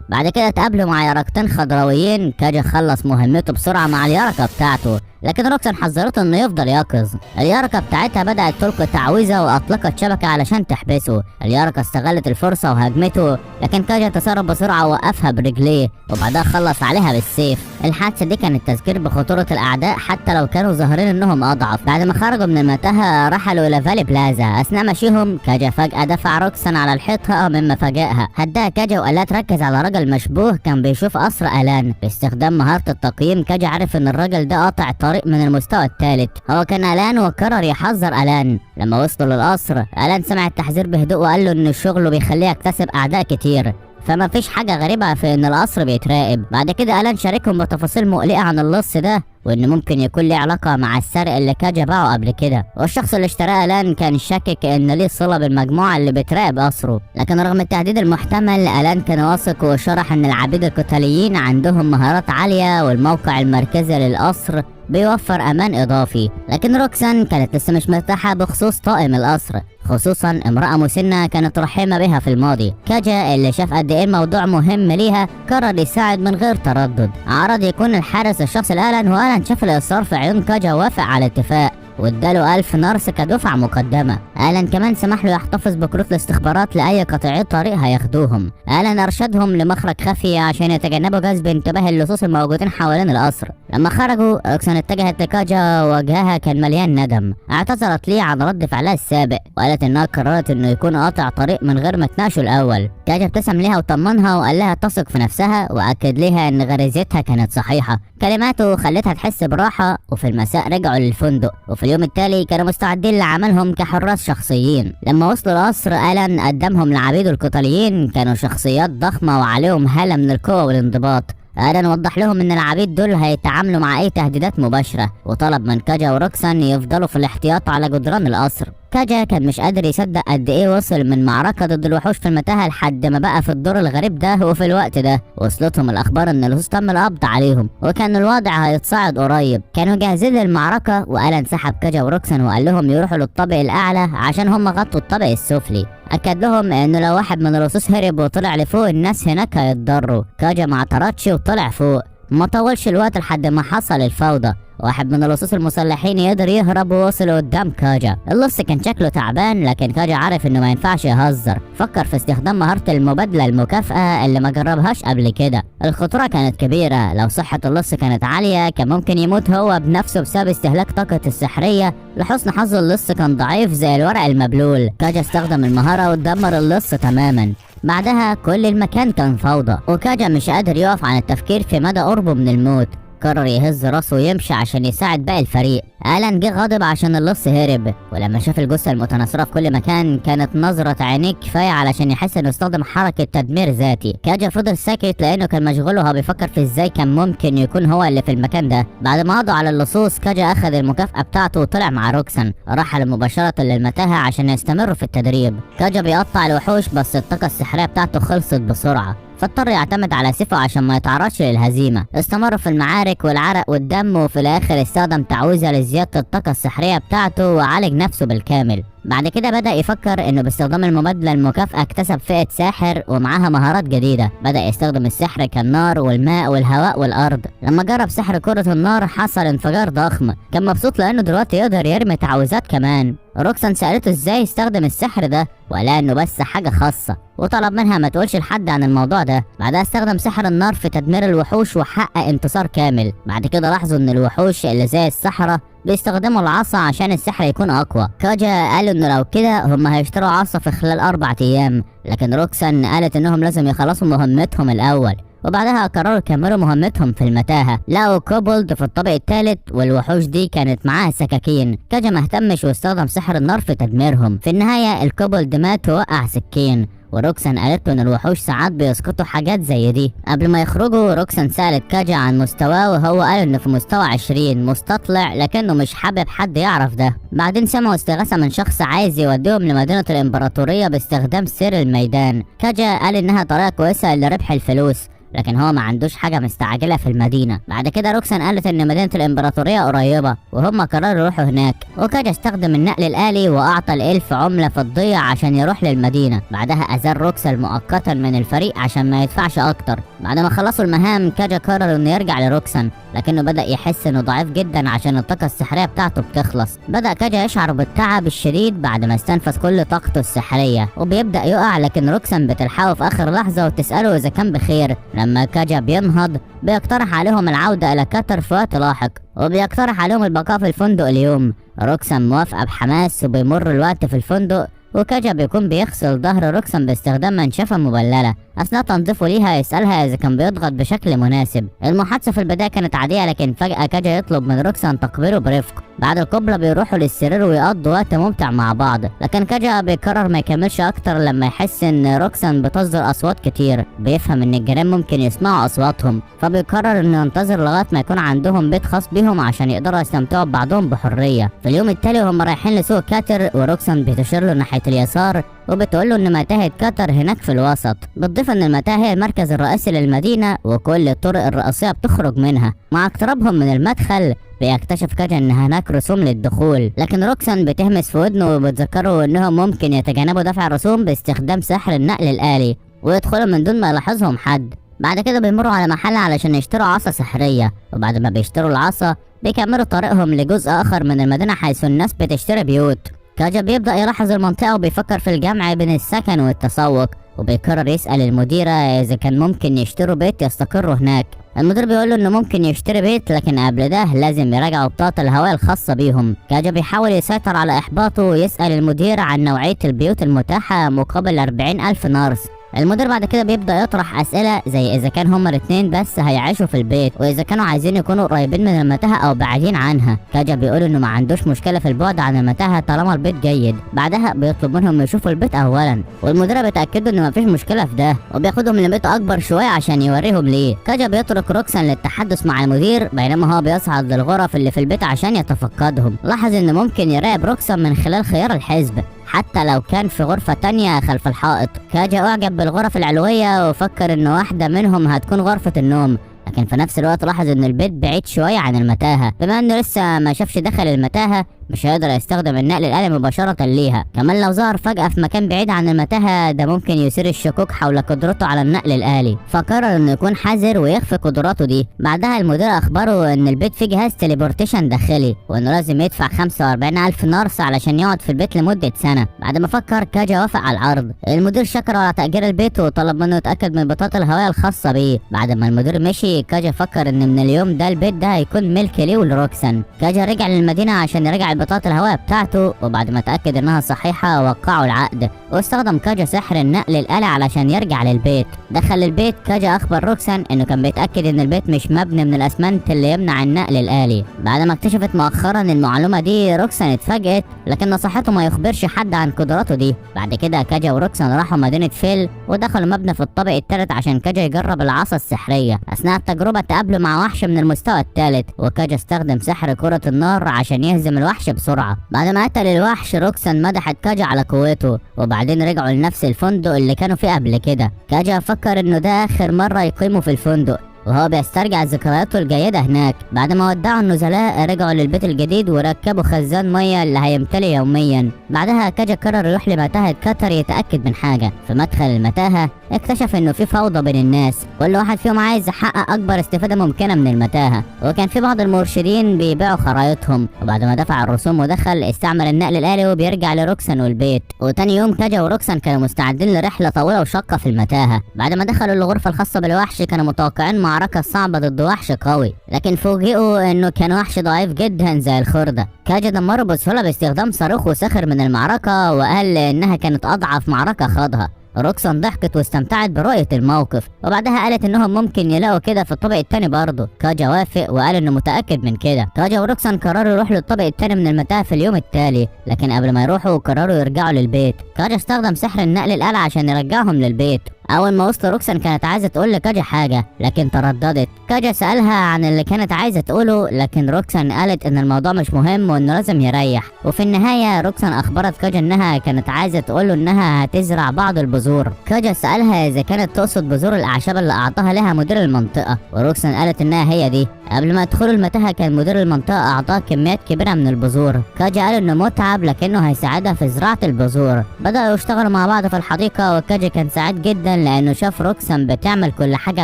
بعد كده اتقابلوا مع يركتين خضراويين. كاجا خلص مهمته بسرعه مع اليركه بتاعته، لكن روكسان حذرته انه يفضل يقظ. اليركه بتاعتها بدات تلقي تعويذه واطلقت شبكه علشان تحبسه. اليركه استغلت الفرصه وهاجمته، لكن كاجا تصرف بسرعه ووقفها برجليه، وبعدها خلص عليها بالسيف. الحادثه دي كانت تذكير بخطوره الاعداء حتى لو كانوا ظاهرين انهم اضعف. بعد ما خرجوا من المتاهه رحلوا الى فالي بلازا. اثناء مشيهم كاجا فجاه دفع روكسان على الحيط مما فاجئها. هداها كاجا وقال لها تركز على راجل مشبوه كان بيشوف قصر الان. باستخدام مهاره التقييم كاجا عرف ان الراجل ده قاطع طريق من المستوى الثالث. هو كان الان وقرر يحذر الان. لما وصلوا للقصر الان سمع التحذير بهدوء وقال له ان شغله بيخليه يكتسب اعداء كتير، فما فيش حاجه غريبه في ان القصر بيتراقب. بعد كده الان شاركهم بتفاصيل مقلقه عن اللص ده، وان ممكن يكون له علاقه مع السرق اللي كاجا باعه قبل كده، والشخص اللي اشتراه الان كان شاكك ان ليه صله بالمجموعه اللي بتراقب قصره. لكن رغم التهديد المحتمل الان كان واثق وشرح ان العبيد القتاليين عندهم مهارات عاليه، والموقع المركزي للقصر بيوفر امان اضافي. لكن روكسان كانت لسه مش مرتاحه بخصوص طاقم القصر، خصوصا امرأة مسنة كانت رحيمة بها في الماضي. كاجا اللي شاف قد ايه الموضوع مهم ليها قرر يساعد من غير تردد. عرض يكون الحارس الشخص لألان، وألان شاف الإصرار في عيون كاجا ووافق على الاتفاق، واداله 1000 نارس كدفعة مقدمة. ألان كمان سمح له يحتفظ بكروت الاستخبارات لأي قطيعي طريق هياخدوهم. ألان أرشدهم لمخرج خفي عشان يتجنبوا جذب انتباه اللصوص الموجودين حوالين القصر. لما خرجوا روكسان اتجهت لكاجا ووجهها كان مليان ندم. اعتذرت ليه عن رد فعلها السابق، وقالت انها قررت انه يكون قاطع طريق من غير ما تناقشه الاول. كاجا ابتسم ليها وطمنها وقال لها تثق في نفسها، واكد لها ان غريزتها كانت صحيحه. كلماته خلتها تحس براحه. وفي المساء رجعوا للفندق، وفي اليوم التالي كانوا مستعدين لعملهم كحراس شخصيين. لما وصلوا القصر ألان قدمهم لعبيده القتاليين. كانوا شخصيات ضخمه وعليهم هاله من القوه والانضباط. ألان وضح لهم ان العبيد دول هيتعاملوا مع اي تهديدات مباشره، وطلب من كاجا وروكسان يفضلوا في الاحتياط على جدران القصر. كاجا كان مش قادر يصدق قد ايه وصل من معركه ضد الوحوش في المتاهه لحد ما بقى في الدور الغريب ده. وفي الوقت ده وصلتهم الاخبار ان اللصوص تم القبض عليهم، وكان الوضع هيتصاعد قريب. كانوا جاهزين للمعركه، وألان سحب كاجا وروكسان وقال لهم يروحوا للطابق الاعلى عشان هم غطوا الطابق السفلي. اكد لهم انه لو واحد من اللصوص هرب وطلع لفوق الناس هناك هيتضروا. كاجا ما اعترضش وطلع فوق. ما طولش الوقت لحد ما حصل الفوضى. واحد من اللصوص المسلحين يقدر يهرب ووصل قدام كاجا. اللص كان شكله تعبان، لكن كاجا عارف انه ما ينفعش يهزر. فكر في استخدام مهارة المبادلة المكافأة اللي ما جربهاش قبل كده. الخطورة كانت كبيرة. لو صحة اللص كانت عالية كان ممكن يموت هو بنفسه بسبب استهلاك طاقة السحرية. لحسن حظ اللص كان ضعيف زي الورق المبلول. كاجا استخدم المهارة ودمر اللص تماما. بعدها كل المكان كان فوضى، وكاجا مش قادر يقف عن التفكير في مدى قربه من الموت. قرر يهز راسه ويمشي عشان يساعد باقي الفريق. ألان جه غاضب عشان اللص هرب، ولما شاف الجثة المتناثرة في كل مكان كانت نظرة عينيه كفاية علشان يحس انه استخدم حركة تدمير ذاتي. كاجا فضل ساكت لانه كان مشغول وهو بيفكر في ازاي كان ممكن يكون هو اللي في المكان ده. بعد ما قضوا على اللصوص كاجا اخذ المكافأة بتاعته وطلع مع روكسان. رحل مباشرة للمتاهة عشان يستمروا في التدريب. كاجا بيقطع الوحوش بس الطاقة السحرية بتاعته خلصت بسرعة، فاضطر يعتمد على سيفه عشان ما يتعرضش للهزيمة. استمر في المعارك والعرق والدم، وفي الاخر استخدم تعويذة لزيادة الطاقة السحرية بتاعته وعالج نفسه بالكامل. بعد كده بدأ يفكر انه باستخدام المبادلة المكافأة اكتسب فئة ساحر ومعاها مهارات جديدة. بدأ يستخدم السحر كالنار والماء والهواء والارض. لما جرب سحر كرة النار حصل انفجار ضخم. كان مبسوط لانه دلوقتي يقدر يرمي تعويذات كمان. روكسان سألته ازاي يستخدم السحر ده وقال انه بس حاجة خاصة، وطلب منها ما تقولش لحد عن الموضوع ده. بعدها استخدم سحر النار في تدمير الوحوش وحقق انتصار كامل. بعد كده لاحظوا ان الوحوش اللي زي السحرة بيستخدموا العصا عشان السحر يكون اقوى. كاجا قال انه لو كده هم هيشتروا عصا في خلال 4 ايام، لكن روكسان قالت انهم لازم يخلصوا مهمتهم الاول، وبعدها قرروا يكملوا مهمتهم في المتاهة. لقوا كوبولد في الطابق الثالث والوحوش دي كانت معاها سكاكين. كاجا ما اهتمش واستخدم سحر النار في تدميرهم. في النهاية الكوبولد مات ووقع سكين، وروكسان قالت له ان الوحوش ساعات بيسقطوا حاجات زي دي. قبل ما يخرجوا روكسان سألت كاجا عن مستواه، وهو قال انه في مستوى 20 مستطلع، لكنه مش حابب حد يعرف ده. بعدين سمعوا استغاثة من شخص عايز يوديهم لمدينة الامبراطورية باستخدام سير الميدان. كاجا قال انها طريقة كويسة لربح الفلوس، لكن هو ما عندوش حاجة مستعجلة في المدينة. بعد كده روكسان قالت ان مدينة الامبراطورية قريبة وهم قرروا يروحوا هناك، وكاجا استخدم النقل الآلي واعطى الالف عملة فضية عشان يروح للمدينة. بعدها ازال روكسان مؤقتا من الفريق عشان ما يدفعش اكتر. بعد ما خلصوا المهام كاجا قرر انه يرجع لروكسان، لكنه بدأ يحس انه ضعيف جدا عشان الطاقة السحرية بتاعته بتخلص. بدأ كاجا يشعر بالتعب الشديد بعد ما استنفذ كل طاقته السحرية، وبيبدأ يقع، لكن روكسان بتلحقه في اخر لحظة وتسأله اذا كان بخير. لما كاجا بينهض بيقترح عليهم العودة الى كاتر في وقت لاحق، وبيقترح عليهم البقاء في الفندق اليوم. روكسان موافقة بحماس، وبيمر الوقت في الفندق وكاجا بيكون بيغسل ظهر روكسان باستخدام منشفة مبللة. أثناء تنظيفه ليها يسألها إذا كان بيضغط بشكل مناسب. المحادثة في البداية كانت عادية، لكن فجأة كاجا يطلب من روكسان تقبيله برفق. بعد القبلة بيروحوا للسرير ويقضوا وقت ممتع مع بعض، لكن كاجا بيقرر ما يكملش أكتر لما يحس إن روكسان بتصدر أصوات كتير. بيفهم إن الجيران ممكن يسمعوا أصواتهم، فبيقرر إنه ينتظر لغاية ما يكون عندهم بيت خاص بيهم عشان يقدروا يستمتعوا ببعضهم بحرية. في اليوم التالي وهم رايحين لسوق كاتر، وروكسان بتشير له ناحية اليسار وبتقول له ان متاهة كاتر هناك في الوسط. بتضيف ان المتاهة هي المركز الرئيسي للمدينة وكل الطرق الرئيسية بتخرج منها. مع اقترابهم من المدخل بيكتشف كاجا ان هناك رسوم للدخول، لكن روكسان بتهمس في ودنه وبتذكره انهم ممكن يتجنبوا دفع الرسوم باستخدام سحر النقل الآلي ويدخلوا من دون ما يلاحظهم حد. بعد كده بيمروا على محل علشان يشتروا عصا سحرية، وبعد ما بيشتروا العصا بيكملوا طريقهم لجزء آخر من المدينة حيث الناس بتشتري بيوت. كاجا بيبدأ يلاحظ المنطقة وبيفكر في الجمع بين السكن والتسوق، وبيقرر يسأل المديرة إذا كان ممكن يشتروا بيت يستقروا هناك. المدير بيقول له انه ممكن يشتري بيت، لكن قبل ده لازم يراجعوا بطاقة الهوية الخاصة بيهم. كاجا بيحاول يسيطر على إحباطه ويسأل المدير عن نوعية البيوت المتاحة مقابل 40,000 نارس. المدير بعد كده بيبدأ يطرح أسئلة زي إذا كان هما الاتنين بس هيعيشوا في البيت، وإذا كانوا عايزين يكونوا قريبين من المتاهة أو بعيدين عنها. كاجا بيقول إنه ما عندوش مشكلة في البعد عن المتاهة طالما البيت جيد. بعدها بيطلب منهم يشوفوا البيت أولا، والمديرة بتأكده إن مفيش مشكلة في ده، وبياخدهم لبيت أكبر شوية عشان يوريهم ليه. كاجا بيترك روكسان للتحدث مع المدير بينما هو بيصعد للغرف اللي في البيت عشان يتفقدهم. لاحظ إنه ممكن يراقب روكسان من خلال خيار الحزب حتى لو كان في غرفة تانية خلف الحائط. كاجا أعجب بالغرف العلوية وفكر إن واحدة منهم هتكون غرفة النوم، لكن في نفس الوقت لاحظ ان البيت بعيد شوية عن المتاهة. بما انه لسه ما شافش دخل المتاهة مش هيقدر يستخدم النقل الآلي مباشرة ليها. كمان لو ظهر فجأة في مكان بعيد عن المتاهة ده ممكن يثير الشكوك حول قدرته على النقل الآلي، فقرر انه يكون حذر ويخفي قدراته دي. بعدها المدير اخبره ان البيت فيه جهاز تليبورتيشن داخلي، وانه لازم يدفع 45,000 نارس علشان يقعد في البيت لمدة سنة. بعد ما فكر كاجا وافق على العرض. المدير شكره على تأجير البيت وطلب منه يتأكد من بطاقة الهوية الخاصة بيه. بعد ما المدير مشي كاجا فكر ان من اليوم ده البيت ده هيكون ملك ليه ولروكسان. كاجا رجع للمدينة عشان يراجع بطاقة الهوية بتاعته، وبعد ما اتأكد انها صحيحة وقعوا العقد، واستخدم كاجا سحر النقل الآلي علشان يرجع للبيت. دخل البيت كاجا اخبر روكسان انه كان بيتأكد ان البيت مش مبني من الاسمنت اللي يمنع النقل الآلي. بعد ما اكتشفت مؤخرا المعلومة دي روكسان اتفاجئت، لكن نصحته ما يخبرش حد عن قدراته دي. بعد كده كاجا وروكسان راحوا مدينة فيل ودخلوا مبنى في الطابق الثالث عشان كاجا يجرب العصا السحرية. اثناء التجربة تقابلوا مع وحش من المستوى الثالث، وكاجا استخدم سحر كرة النار عشان يهزم الوحش بسرعة. بعد ما قتل الوحش روكسان مدحت كاجا على قوته، وبعدين رجعوا لنفس الفندق اللي كانوا فيه قبل كده. كاجا فكر انه ده اخر مرة يقيموا في الفندق، وهو بيسترجع ذكرياته الجيدة هناك. بعد ما ودعوا النزلاء رجعوا للبيت الجديد وركبوا خزان مية اللي هيمتلي يوميا. بعدها كاجا قرر يروح لمتاهة قطر يتأكد من حاجة. في مدخل المتاهة اكتشف انه في فوضى بين الناس، كل واحد فيهم عايز يحقق اكبر استفادة ممكنة من المتاهة، وكان في بعض المرشدين بيبيعوا خرايطهم. وبعد ما دفع الرسوم ودخل استعمل النقل الآلي وبيرجع لروكسان والبيت. وتاني يوم كاجا وروكسان كانوا مستعدين لرحلة طويلة وشاقة في المتاهة. بعد ما دخلوا الغرفة الخاصة بالوحش كانوا متوقعين معركة صعبة ضد وحش قوي، لكن فوجئوا انه كان وحش ضعيف جدا زي الخردة. كاجا دمره بسهولة باستخدام صاروخ وسخر من المعركة، وقال انها كانت اضعف معركة خاضها. روكسان ضحكت واستمتعت برؤية الموقف، وبعدها قالت انهم ممكن يلاقوا كده في الطابق التاني برضه. كاجا وافق وقال انه متأكد من كده. كاجا وروكسان قرروا يروحوا للطابق التاني من المتاهة في اليوم التالي، لكن قبل ما يروحوا قرروا يرجعوا للبيت. كاجا استخدم سحر النقل الآلي عشان يرجعهم للبيت. اول ما وصلوا روكسان كانت عايزه تقول لكاجا حاجه لكن ترددت. كاجا سالها عن اللي كانت عايزه تقوله، لكن روكسان قالت ان الموضوع مش مهم وانه لازم يريح. وفي النهايه روكسان اخبرت كاجا انها كانت عايزه تقوله انها هتزرع بعض البذور. كاجا سالها اذا كانت تقصد بذور الاعشاب اللي اعطاها لها مدير المنطقه، وروكسان قالت انها هي دي. قبل ما يدخلوا المتاهه كان مدير المنطقه اعطاها كميات كبيره من البذور. كاجا قال انه متعب لكنه هيساعدها في زراعه البذور. بداوا يشتغلوا مع بعض في الحديقه، وكاجا كان سعيد جدا لانه شاف روكسان بتعمل كل حاجه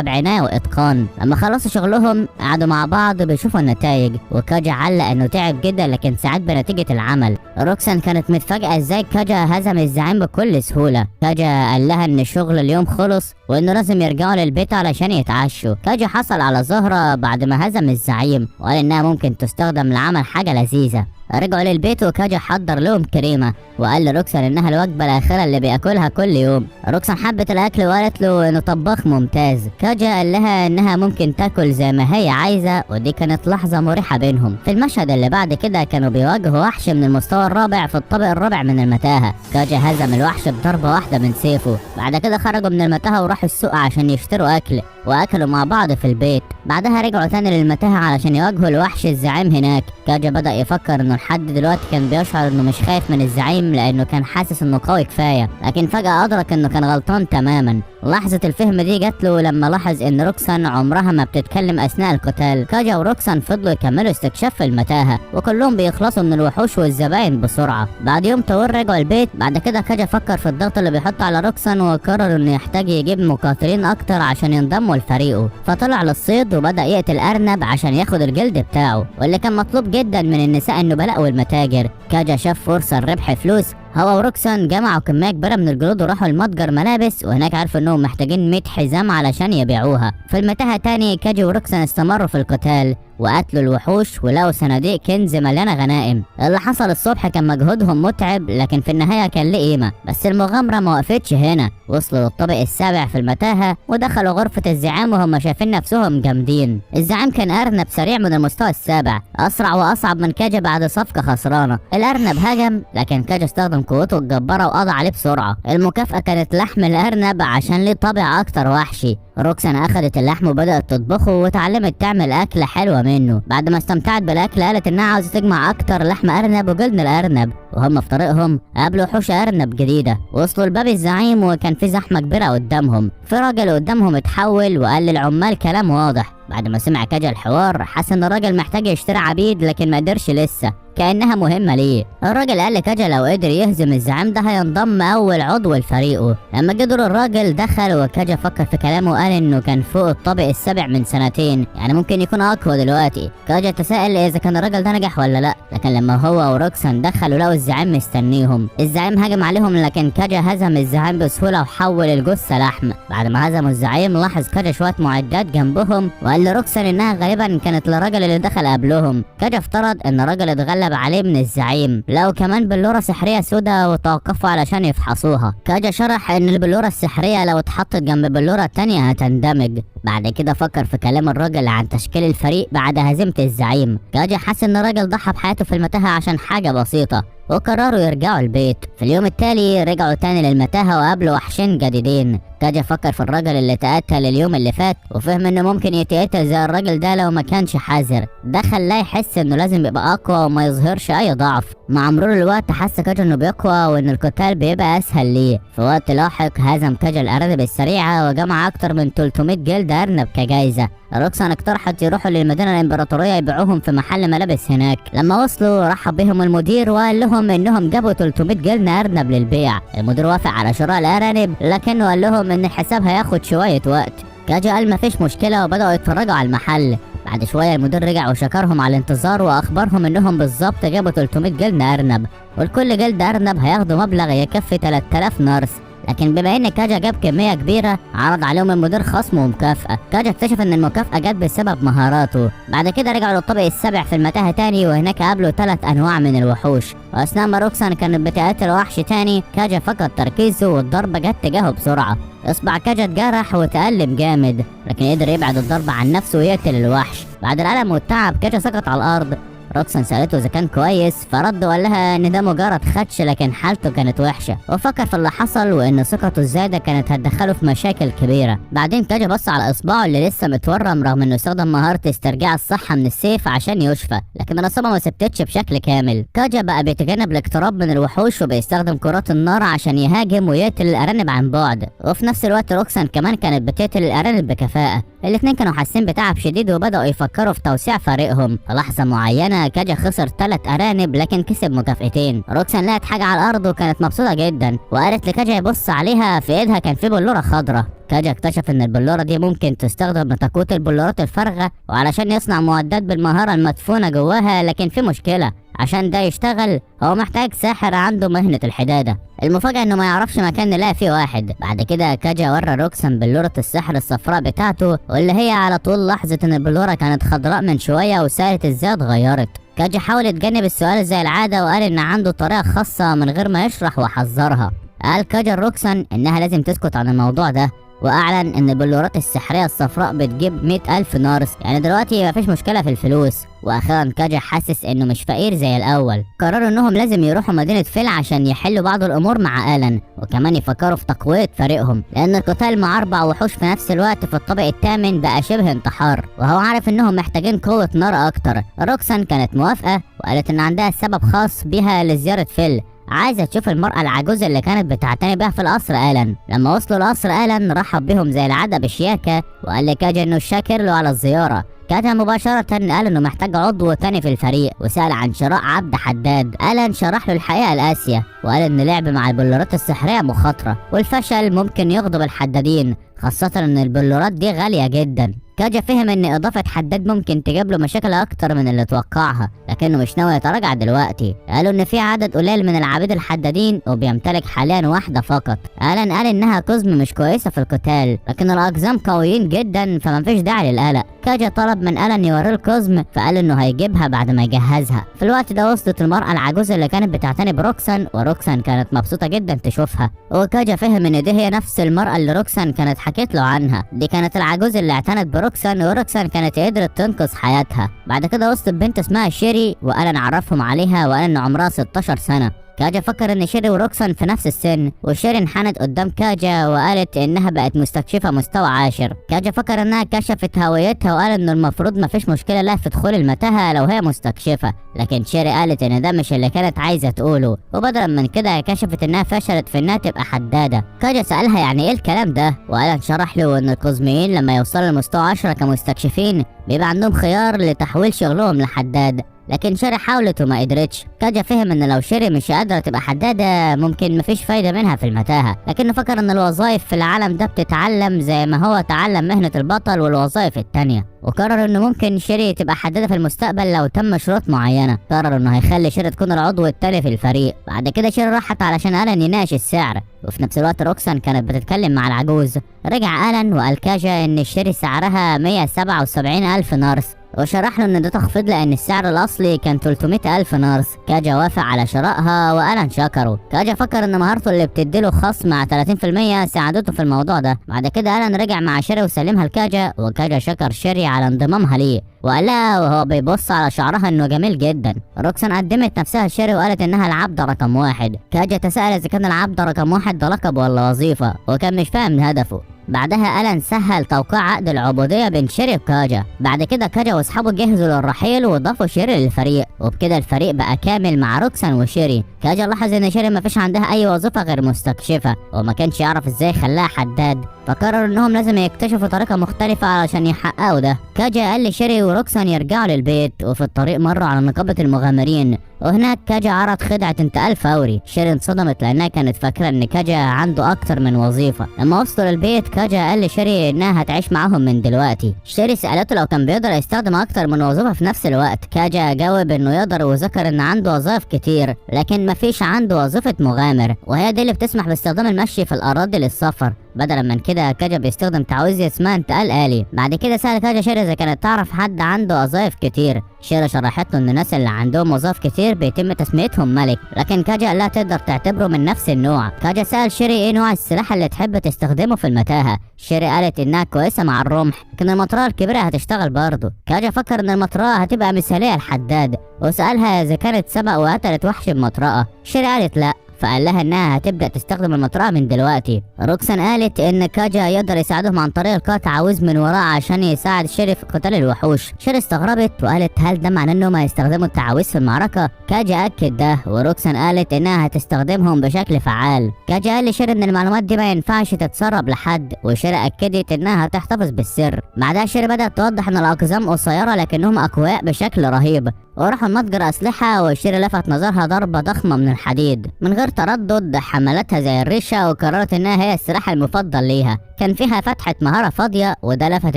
بعنايه واتقان. لما خلصوا شغلهم قعدوا مع بعض بيشوفوا النتائج، وكاجا علق انه تعب جدا لكن سعيد بنتيجه العمل. روكسان كانت متفاجئه ازاي كاجا هزم الزعيم بكل سهوله. كاجا قال لها ان الشغل اليوم خلص وانه لازم يرجعوا للبيت علشان يتعشوا. كاجا حصل على زهره بعد ما هزم الزعيم، وقال انها ممكن تستخدم لعمل حاجه لذيذه. رجعوا للبيت وكاجا حضر لهم كريمه، وقال لروكسان انها الوجبه الاخيره اللي بياكلها كل يوم. روكسان حبت الاكل وقالت له انه طباخ ممتاز. كاجا قال لها انها ممكن تاكل زي ما هي عايزه، ودي كانت لحظه مريحه بينهم. في المشهد اللي بعد كده كانوا بيواجهوا وحش من المستوى الرابع في الطابق الرابع من المتاهه. كاجا هزم الوحش بضربه واحده من سيفه. بعد كده خرجوا من المتاهه وراحوا السوق عشان يشتروا اكل، واكلوا مع بعض في البيت. بعدها رجعوا تاني للمتاهه علشان يواجهوا الوحش الزعيم هناك. كاجا بدا يفكر انه لحد دلوقتي كان بيشعر انه مش خايف من الزعيم لانه كان حاسس انه قوي كفايه، لكن فجاه ادرك انه كان غلطان تماما. لحظه الفهم دي جات له لما لاحظ ان روكسان عمرها ما بتتكلم اثناء القتال. كاجا وروكسان فضلوا يكملوا استكشاف في المتاهه، وكلهم بيخلصوا من الوحوش والزباين بسرعه. بعد يوم طويل رجعوا البيت. بعد كده كاجا فكر في الضغط اللي بيحط على روكسان، وقرر انه يحتاج يجيب مقاتلين اكتر عشان ينضموا لفريقه. فطلع للصيد وبدا يقتل ارنب عشان ياخد الجلد بتاعه، واللي كان مطلوب جدا من النساء النبلاء والمتاجر. كاجا شاف فرصه لربح فلوس. هو وروكسان جمعوا كميه كبيره من الجلود وراحوا لمتجر ملابس، وهناك عرفوا انهم محتاجين 100 حزام علشان يبيعوها. في المتاهه تاني كاجا وروكسان استمروا في القتال وقتلوا الوحوش ولقوا صناديق كنز مليانه غنائم. اللي حصل الصبح كان مجهودهم متعب، لكن في النهايه كان له قيمه. بس المغامره ما وقفتش هنا، وصلوا للطابق السابع في المتاهه ودخلوا غرفه الزعيم وهم شايفين نفسهم جامدين. الزعيم كان ارنب سريع من المستوى السابع، اسرع واصعب من كاجا بعد صفقه خسرانه. الارنب هجم، لكن كاجا استخدم قوته الجباره وقضى عليه بسرعه. المكافاه كانت لحم الارنب عشان ليه طابع اكتر وحشي. روكسان اخدت اللحم وبدات تطبخه وتعلمت تعمل اكله حلوه منه. بعد ما استمتعت بالاكل قالت انها عاوزه تجمع اكتر لحم ارنب وجلد الارنب. وهم في طريقهم قابلوا وحوش ارنب جديده. وصلوا لباب الزعيم وكان في زحمه كبيره قدامهم. في راجل قدامهم اتحول وقال للعمال كلام واضح. بعد ما سمع كاجا الحوار حس ان الراجل محتاج يشتري عبيد، لكن ما قدرش لسه، كأنها مهمة ليه. الراجل قال لكاجا لو قدر يهزم الزعيم ده هينضم أول عضو لفريقه. لما قدروا الراجل دخل، وكاجا فكر في كلامه وقال إنه كان فوق الطابق السابع من سنتين، يعني ممكن يكون أقوى دلوقتي. كاجا تساءل إذا كان الراجل ده نجح ولا لأ، لكن لما هو وروكسان دخلوا لقوا الزعيم مستنيهم. الزعيم هجم عليهم، لكن كاجا هزم الزعيم بسهولة وحول الجثة لحم. بعد ما هزموا الزعيم لاحظ كاجا شوية معدات جنبهم، وقال لروكسان إنها غالبا كانت للراجل اللي دخل قبلهم. كاجا افترض إن الراجل اتغلب عليه من الزعيم. لقوا كمان بلورة سحرية سودا وتوقفوا علشان يفحصوها. كاجا شرح ان البلورة السحرية لو اتحطت جنب بلورة التانية هتندمج. بعد كده فكر في كلام الراجل عن تشكيل الفريق بعد هزيمة الزعيم. كاجا حس ان الراجل ضحى بحياته في المتاهة عشان حاجة بسيطة، وقرروا يرجعوا البيت. في اليوم التالي رجعوا تاني للمتاهة وقابلوا وحشين جديدين. كاجا فكر في الراجل اللي تقتل اليوم اللي فات، وفهم انه ممكن يتقتل زي الراجل ده لو ما كانش حذر. ده خلاه يحس انه لازم يبقى اقوى وما يظهرش اي ضعف. مع مرور الوقت حس كاجا انه بيقوى وان القتال بيبقى اسهل ليه. في وقت لاحق هزم كاجا الارانب السريعه وجمع اكتر من 300 جلد ارنب كجايزه. روكسان اقترحت يروحوا للمدينه الامبراطوريه يبيعوهم في محل ملابس هناك. لما وصلوا رحب بهم المدير وقال لهم انهم جابوا 300 جلد ارنب للبيع. المدير وافق على شراء الارانب لكنه قال لهم ان الحساب هياخد شويه وقت. كاجا قال مفيش مشكله وبداوا يتفرجوا على المحل. بعد شويه المدير رجع وشكرهم على الانتظار واخبرهم انهم بالظبط جابوا 300 جلد ارنب، والكل جلد ارنب هياخدوا مبلغ يكفي 3000 نرس. لكن بما ان كاجا جاب كميه كبيره عرض عليهم المدير خصم ومكافاه. كاجا اكتشف ان المكافاه جت بسبب مهاراته. بعد كده رجعوا للطابق السابع في المتاهه تاني وهناك قابلوا 3 انواع من الوحوش. واثناء ما روكسان كانت بتقاتل وحش تاني كاجا فقد تركيزه والضربه جت تجاهه بسرعه. اصبع كاجا اتجرح وتألم جامد لكن قدر يبعد الضربه عن نفسه ويقتل الوحش. بعد الالم والتعب كاجا سقط على الارض. روكسان سألته إذا كان كويس فرد وقال لها إن ده مجرد خدش لكن حالته كانت وحشة، وفكر في اللي حصل وإن ثقته الزايدة كانت هتدخله في مشاكل كبيرة. بعدين كاجا بص على إصبعه اللي لسه متورم رغم إنه استخدم مهارة استرجاع الصحة من السيف عشان يشفى، لكن الإصابة ما سبتتش بشكل كامل. كاجا بقى بيتجنب الاقتراب من الوحوش وبيستخدم كرات النار عشان يهاجم ويقتل الأرانب عن بعد، وفي نفس الوقت روكسان كمان كانت بتقتل الأرانب بكفاءة. الاتنين كانوا حاسين بتعب شديد وبدأوا يفكروا في توسيع فريقهم. في لحظة معينة كاجا خسر 3 أرانب لكن كسب مكافئتين. روكسان لقت حاجة على الأرض وكانت مبسوطة جدا وقالت لكاجا يبص عليها. في ايدها كان في بلورة خضراء. كاجا اكتشف ان البلورة دي ممكن تستخدم لتقوية البلورات الفارغة وعلشان يصنع معدات بالمهارة المدفونة جواها، لكن في مشكلة. عشان ده يشتغل هو محتاج ساحر عنده مهنة الحدادة. المفاجأة انه ما يعرفش مكان نلاقي فيه واحد. بعد كده كاجا ورى روكسان بلورة السحر الصفراء بتاعته واللي هي على طول لاحظت ان البلورة كانت خضراء من شوية وسالت ازاي اتغيرت. كاجا حاول يتجنب السؤال زي العادة وقال ان عنده طريقة خاصة من غير ما يشرح وحذرها. قال كاجا روكسان انها لازم تسكت عن الموضوع ده، واعلن ان البلورات السحريه الصفراء بتجيب 100,000 نارس، يعني دلوقتي مفيش مشكله في الفلوس. واخيرا كاجا حاسس انه مش فقير زي الاول. قرروا انهم لازم يروحوا مدينه فيل عشان يحلوا بعض الامور مع الان، وكمان يفكروا في تقويه فريقهم لان القتال مع 4 وحوش في نفس الوقت في الطابق الثامن بقى شبه انتحار، وهو عارف انهم محتاجين قوه نار اكتر. روكسان كانت موافقه وقالت ان عندها سبب خاص بيها لزياره فيل، عايزة تشوف المرأة العجوز اللي كانت بتعتني بها في القصر آلان. لما وصلوا القصر آلان رحب بهم زي العادة بشياكة وقال لكاجا انه شاكر له على الزيارة. كاجا مباشرة قال انه محتاج عضو تاني في الفريق وسأل عن شراء عبد حداد. آلان شرح له الحقيقة القاسية وقال ان لعب مع البلورات السحرية مخاطرة والفشل ممكن يغضب الحدادين، خاصة ان البلورات دي غالية جدا. كاجا فهم ان اضافة حداد ممكن تجيب له مشاكل اكتر من اللي توقعها، لكنه مش ناوي يتراجع دلوقتي. قالوا ان في عدد قليل من العبيد الحدادين وبيمتلك حاليا واحدة فقط. آلان قال انها قزم مش كويسة في القتال لكن الاقزام قويين جدا فمفيش داعي للقلق. كاجا طلب من آلان يوريه القزم فقال انه هيجيبها بعد ما يجهزها. في الوقت ده وصلت المرأة العجوز اللي كانت بتعتني بروكسان وروكسان كانت مبسوطة جدا تشوفها، وكاجا فهم ان دي هي نفس المرأة اللي روكسان كانت حكيت له عنها. دي كانت العجوز اللي اعتنت بروكسان وروكسان كانت قدرت تنقذ حياتها. بعد كده وصلت بنت اسمها شيري وآلان عرفهم عليها وقال ان عمرها 16 سنة. كاجا فكر ان شيري وروكسان في نفس السن، وشيري انحنت قدام كاجا وقالت انها بقت مستكشفة مستوى 10. كاجا فكر انها كشفت هويتها وقال انه المفروض مفيش مشكلة لها في دخول المتاهة لو هي مستكشفة، لكن شيري قالت ان ده مش اللي كانت عايزة تقوله، وبدلا من كده كشفت انها فشلت في انها تبقى حدادة. كاجا سألها يعني ايه الكلام ده، وقال شرح له ان القزميين لما يوصلوا لمستوى 10 كمستكشفين بيبقى عندهم خيار لتحويل شغلهم لحداد، لكن شيري حاولت وما قدرتش. كاجا فهم ان لو شيري مش قادرة تبقى حدادة ممكن مفيش فايدة منها في المتاهة، لكنه فكر ان الوظائف في العالم ده بتتعلم زي ما هو تعلم مهنة البطل والوظائف التانية، وقرر انه ممكن شيري تبقى حدادة في المستقبل لو تم شروط معينة. قرر انه هيخلي شيري تكون العضو التاني في الفريق. بعد كده شيري راحت علشان آلان يناقش السعر، وفي نفس الوقت روكسان كانت بتتكلم مع العجوز. رجع آلان وقال كاجا ان شيري سعرها 177,000 نارس، وشرح له ان ده تخفيض لان السعر الاصلي كان 300,000 نارس. كاجا وافق على شرائها وآلان شكره. كاجا فكر ان مهارته اللي بتديله خصم مع 30% ساعدته في الموضوع ده. بعد كده آلان رجع مع شيري وسلمها لكاجا، وكاجا شكر شيري على انضمامها ليه وقال لها وهو بيبص على شعرها انه جميل جدا. روكسان قدمت نفسها لشيري وقالت انها العبدة رقم 1. كاجا تساءل اذا كان العبدة رقم 1 ده لقب ولا وظيفة، وكان مش فاهم هدفه. بعدها ألان سهل توقيع عقد العبودية بين شيري وكاجا. بعد كده كاجا واصحابه جهزوا للرحيل وضافوا شيري للفريق، وبكده الفريق بقى كامل مع روكسان وشيري. كاجا لاحظ ان شيري مفيش عندها اي وظيفة غير مستكشفة، وما كانش يعرف ازاي خلاها حداد، فقرروا انهم لازم يكتشفوا طريقة مختلفة علشان يحققوا ده. كاجا قال لشيري وروكسان يرجعوا للبيت، وفي الطريق مروا على نقابة المغامرين، وهناك كاجا عرض خدعة انتقال فوري. شيري انصدمت لانها كانت فاكرة ان كاجا عنده اكتر من وظيفة. لما وصلوا للبيت كاجا قال لشيري انها هتعيش معاهم من دلوقتي. شيري سألته لو كان بيقدر يستخدم اكتر من وظيفة في نفس الوقت. كاجا جاوب انه يقدر، وذكر ان عنده وظائف كتير لكن مفيش عنده وظيفة مغامر، وهي دي اللي بتسمح باستخدام المشي في الاراضي للسفر. بدلا من كده كاجا بيستخدم تعويذة اسمها انتقال آلي. بعد كده سأل كاجا شيري اذا كانت تعرف حد عنده وظائف كتير. شيري شرحت له ان الناس اللي عندهم وظائف كتير بيتم تسميتهم ملك، لكن كاجا قال لها تقدر تعتبره من نفس النوع. كاجا سأل شيري ايه نوع السلاح اللي تحب تستخدمه في المتاهة. شيري قالت انها كويسة مع الرمح، لكن المطرقة الكبيرة هتشتغل برضه. كاجا فكر ان المطرقة هتبقى مثالية الحداد، وسألها اذا كانت سبق وقتلت وحش بمطرقة. شيري قالت لا، فقال لها انها هتبدا تستخدم المطرقه من دلوقتي. روكسان قالت ان كاجا يقدر يساعدهم عن طريق القاء تعاويذ من وراه عشان يساعد شيري في قتال الوحوش. شيري استغربت وقالت هل ده معناه انهم هيستخدموا التعاويذ في المعركه؟ كاجا اكد ده، وروكسان قالت انها هتستخدمهم بشكل فعال. كاجا قال لشيري ان المعلومات دي ما ينفعش تتسرب لحد، وشيري اكدت انها هتحتفظ بالسر. بعدها شيري بدات توضح ان الاقزام قصيره لكنهم اقوياء بشكل رهيب، وراحوا لمتجر اسلحه، وشيري لفت نظرها ضربه ضخمه من الحديد. من غير تردد حملتها زي الريشه، وقررت انها هي السلاح المفضل ليها. كان فيها فتحة مهارة فاضية، وده لفت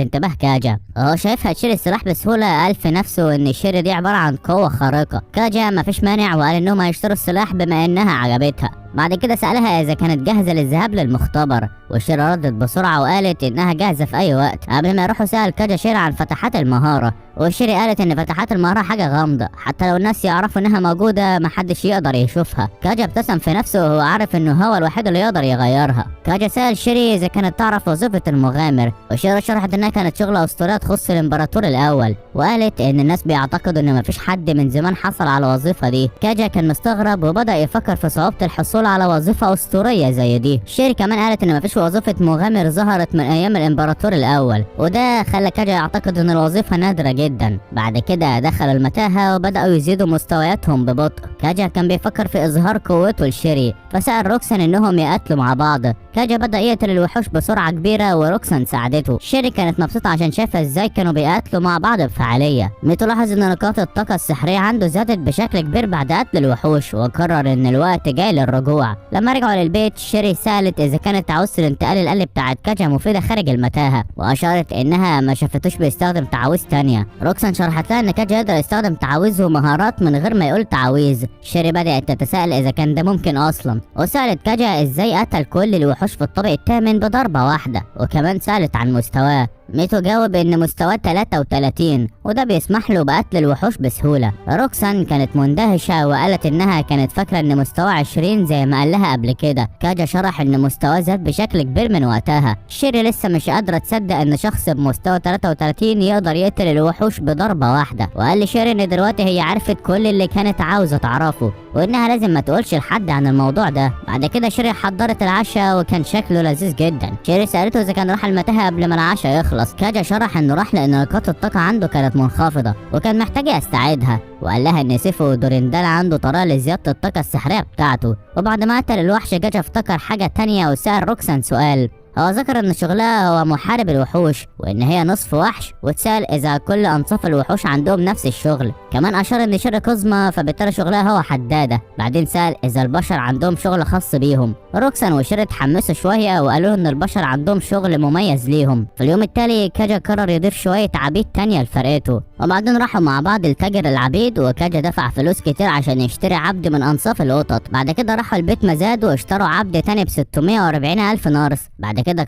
انتباه كاجا. هو شايفها تشيل السلاح بسهولة قال في نفسه ان شيري دي عبارة عن قوة خارقة. كاجا مفيش مانع وقال انهم هيشتروا السلاح بما انها عجبتها. بعد كده سألها اذا كانت جاهزة للذهاب للمختبر، وشيري ردت بسرعة وقالت انها جاهزة في اي وقت. قبل ما يروحوا سأل كاجا شيري عن فتحات المهارة، وشيري قالت ان فتحات المهارة حاجة غامضة، حتى لو الناس يعرفوا انها موجودة محدش يقدر يشوفها. كاجا ابتسم في نفسه وهو عارف انه هو الوحيد اللي يقدر يغيرها. كاجا سأل شيري اذا كانت تعرف وظيفة المغامر، وشيري شرحت انها كانت شغلة اسطورية تخص الامبراطور الاول، وقالت ان الناس بيعتقدوا ان مفيش حد من زمان حصل على الوظيفة دي. كاجا كان مستغرب وبدأ يفكر في صعوبة الحصول على وظيفة اسطورية زي دي. شيري كمان قالت ان مفيش وظيفة مغامر ظهرت من ايام الامبراطور الاول، وده خلى كاجا يعتقد ان الوظيفة نادرة جدا. بعد كده دخلوا المتاهة وبدأوا يزيدوا مستوياتهم ببطء. كاجا كان بيفكر في اظهار قوته لشيري، فسأل روكسان انهم يقاتلوا مع بعض. كاجا بدأ يقتل الوحوش بسرعة كبيرة وروكسان ساعدته. شيري كانت مبسوطة عشان شايفة ازاي كانوا بيقاتلوا مع بعض بفعالية. ميتو لاحظ ان نقاط الطاقة السحرية عنده زادت بشكل كبير بعد قتل الوحوش، وقرر ان الوقت جاي للرجوع. لما رجعوا للبيت شيري سألت اذا كانت تعويذة الانتقال الآلي بتاعت كاجا مفيدة خارج المتاهة، واشارت انها ما شافتوش بيستخدم تعويذ تانية. روكسان شرحت لها ان كاجا يقدر يستخدم تعاويذ ومهارات من غير ما يقول تعويذ. شيري بدأت تتساءل اذا كان ده ممكن اصلا، وسألت كاجا ازاي قتل كل الوحوش في الطابق الثامن بضربة واحدة، وكمان سألت عن مستواه. ميتو جاوب ان مستواه 33، وده بيسمح له بقتل الوحوش بسهولة. روكسان كانت مندهشة وقالت انها كانت فاكرة ان مستواه 20 زي ما قال لها قبل كده. كاجا شرح ان مستواه زاد بشكل كبير من وقتها. شيري لسه مش قادرة تصدق ان شخص بمستوى 33 يقدر يقتل الوحوش بضربة واحدة، وقال لشيري ان دلوقتي هي عرفت كل اللي كانت عاوزة تعرفه، وانها لازم ما تقولش لحد عن الموضوع ده. بعد كده شيري حضرت العشاء وكان شكله لذيذ جدا. شيري سألته اذا كان راح المتاهة قبل ما العشاء يخلص. كاجا شرح انه راح لان نقاط الطاقة عنده كانت منخفضة وكان محتاج يستعيدها، وقال لها ان سيفو دوريندال عنده طريقة لزيادة الطاقة السحرية بتاعته. وبعد ما قتل الوحش كاجا افتكر حاجة تانية وسأل روكسان سؤال. هو ذكر ان شغلها هو محارب الوحوش، وان هي نصف وحش، وتسأل اذا كل انصاف الوحوش عندهم نفس الشغل. كمان اشار ان شيري قزمة فبالتالي شغلها هو حدادة. بعدين سأل اذا البشر عندهم شغل خاص بيهم. روكسان وشيري اتحمسوا شوية وقالوا ان البشر عندهم شغل مميز ليهم. في اليوم التالي كاجا قرر يضيف شوية عبيد تانية لفرقته، وبعدين راحوا مع بعض لتاجر العبيد، وكاجا دفع فلوس كتير عشان يشتري عبد من انصاف القطط. بعد كده راحوا البيت مزاد واشتروا عبد تاني ب 640,000 نارس. بعد كده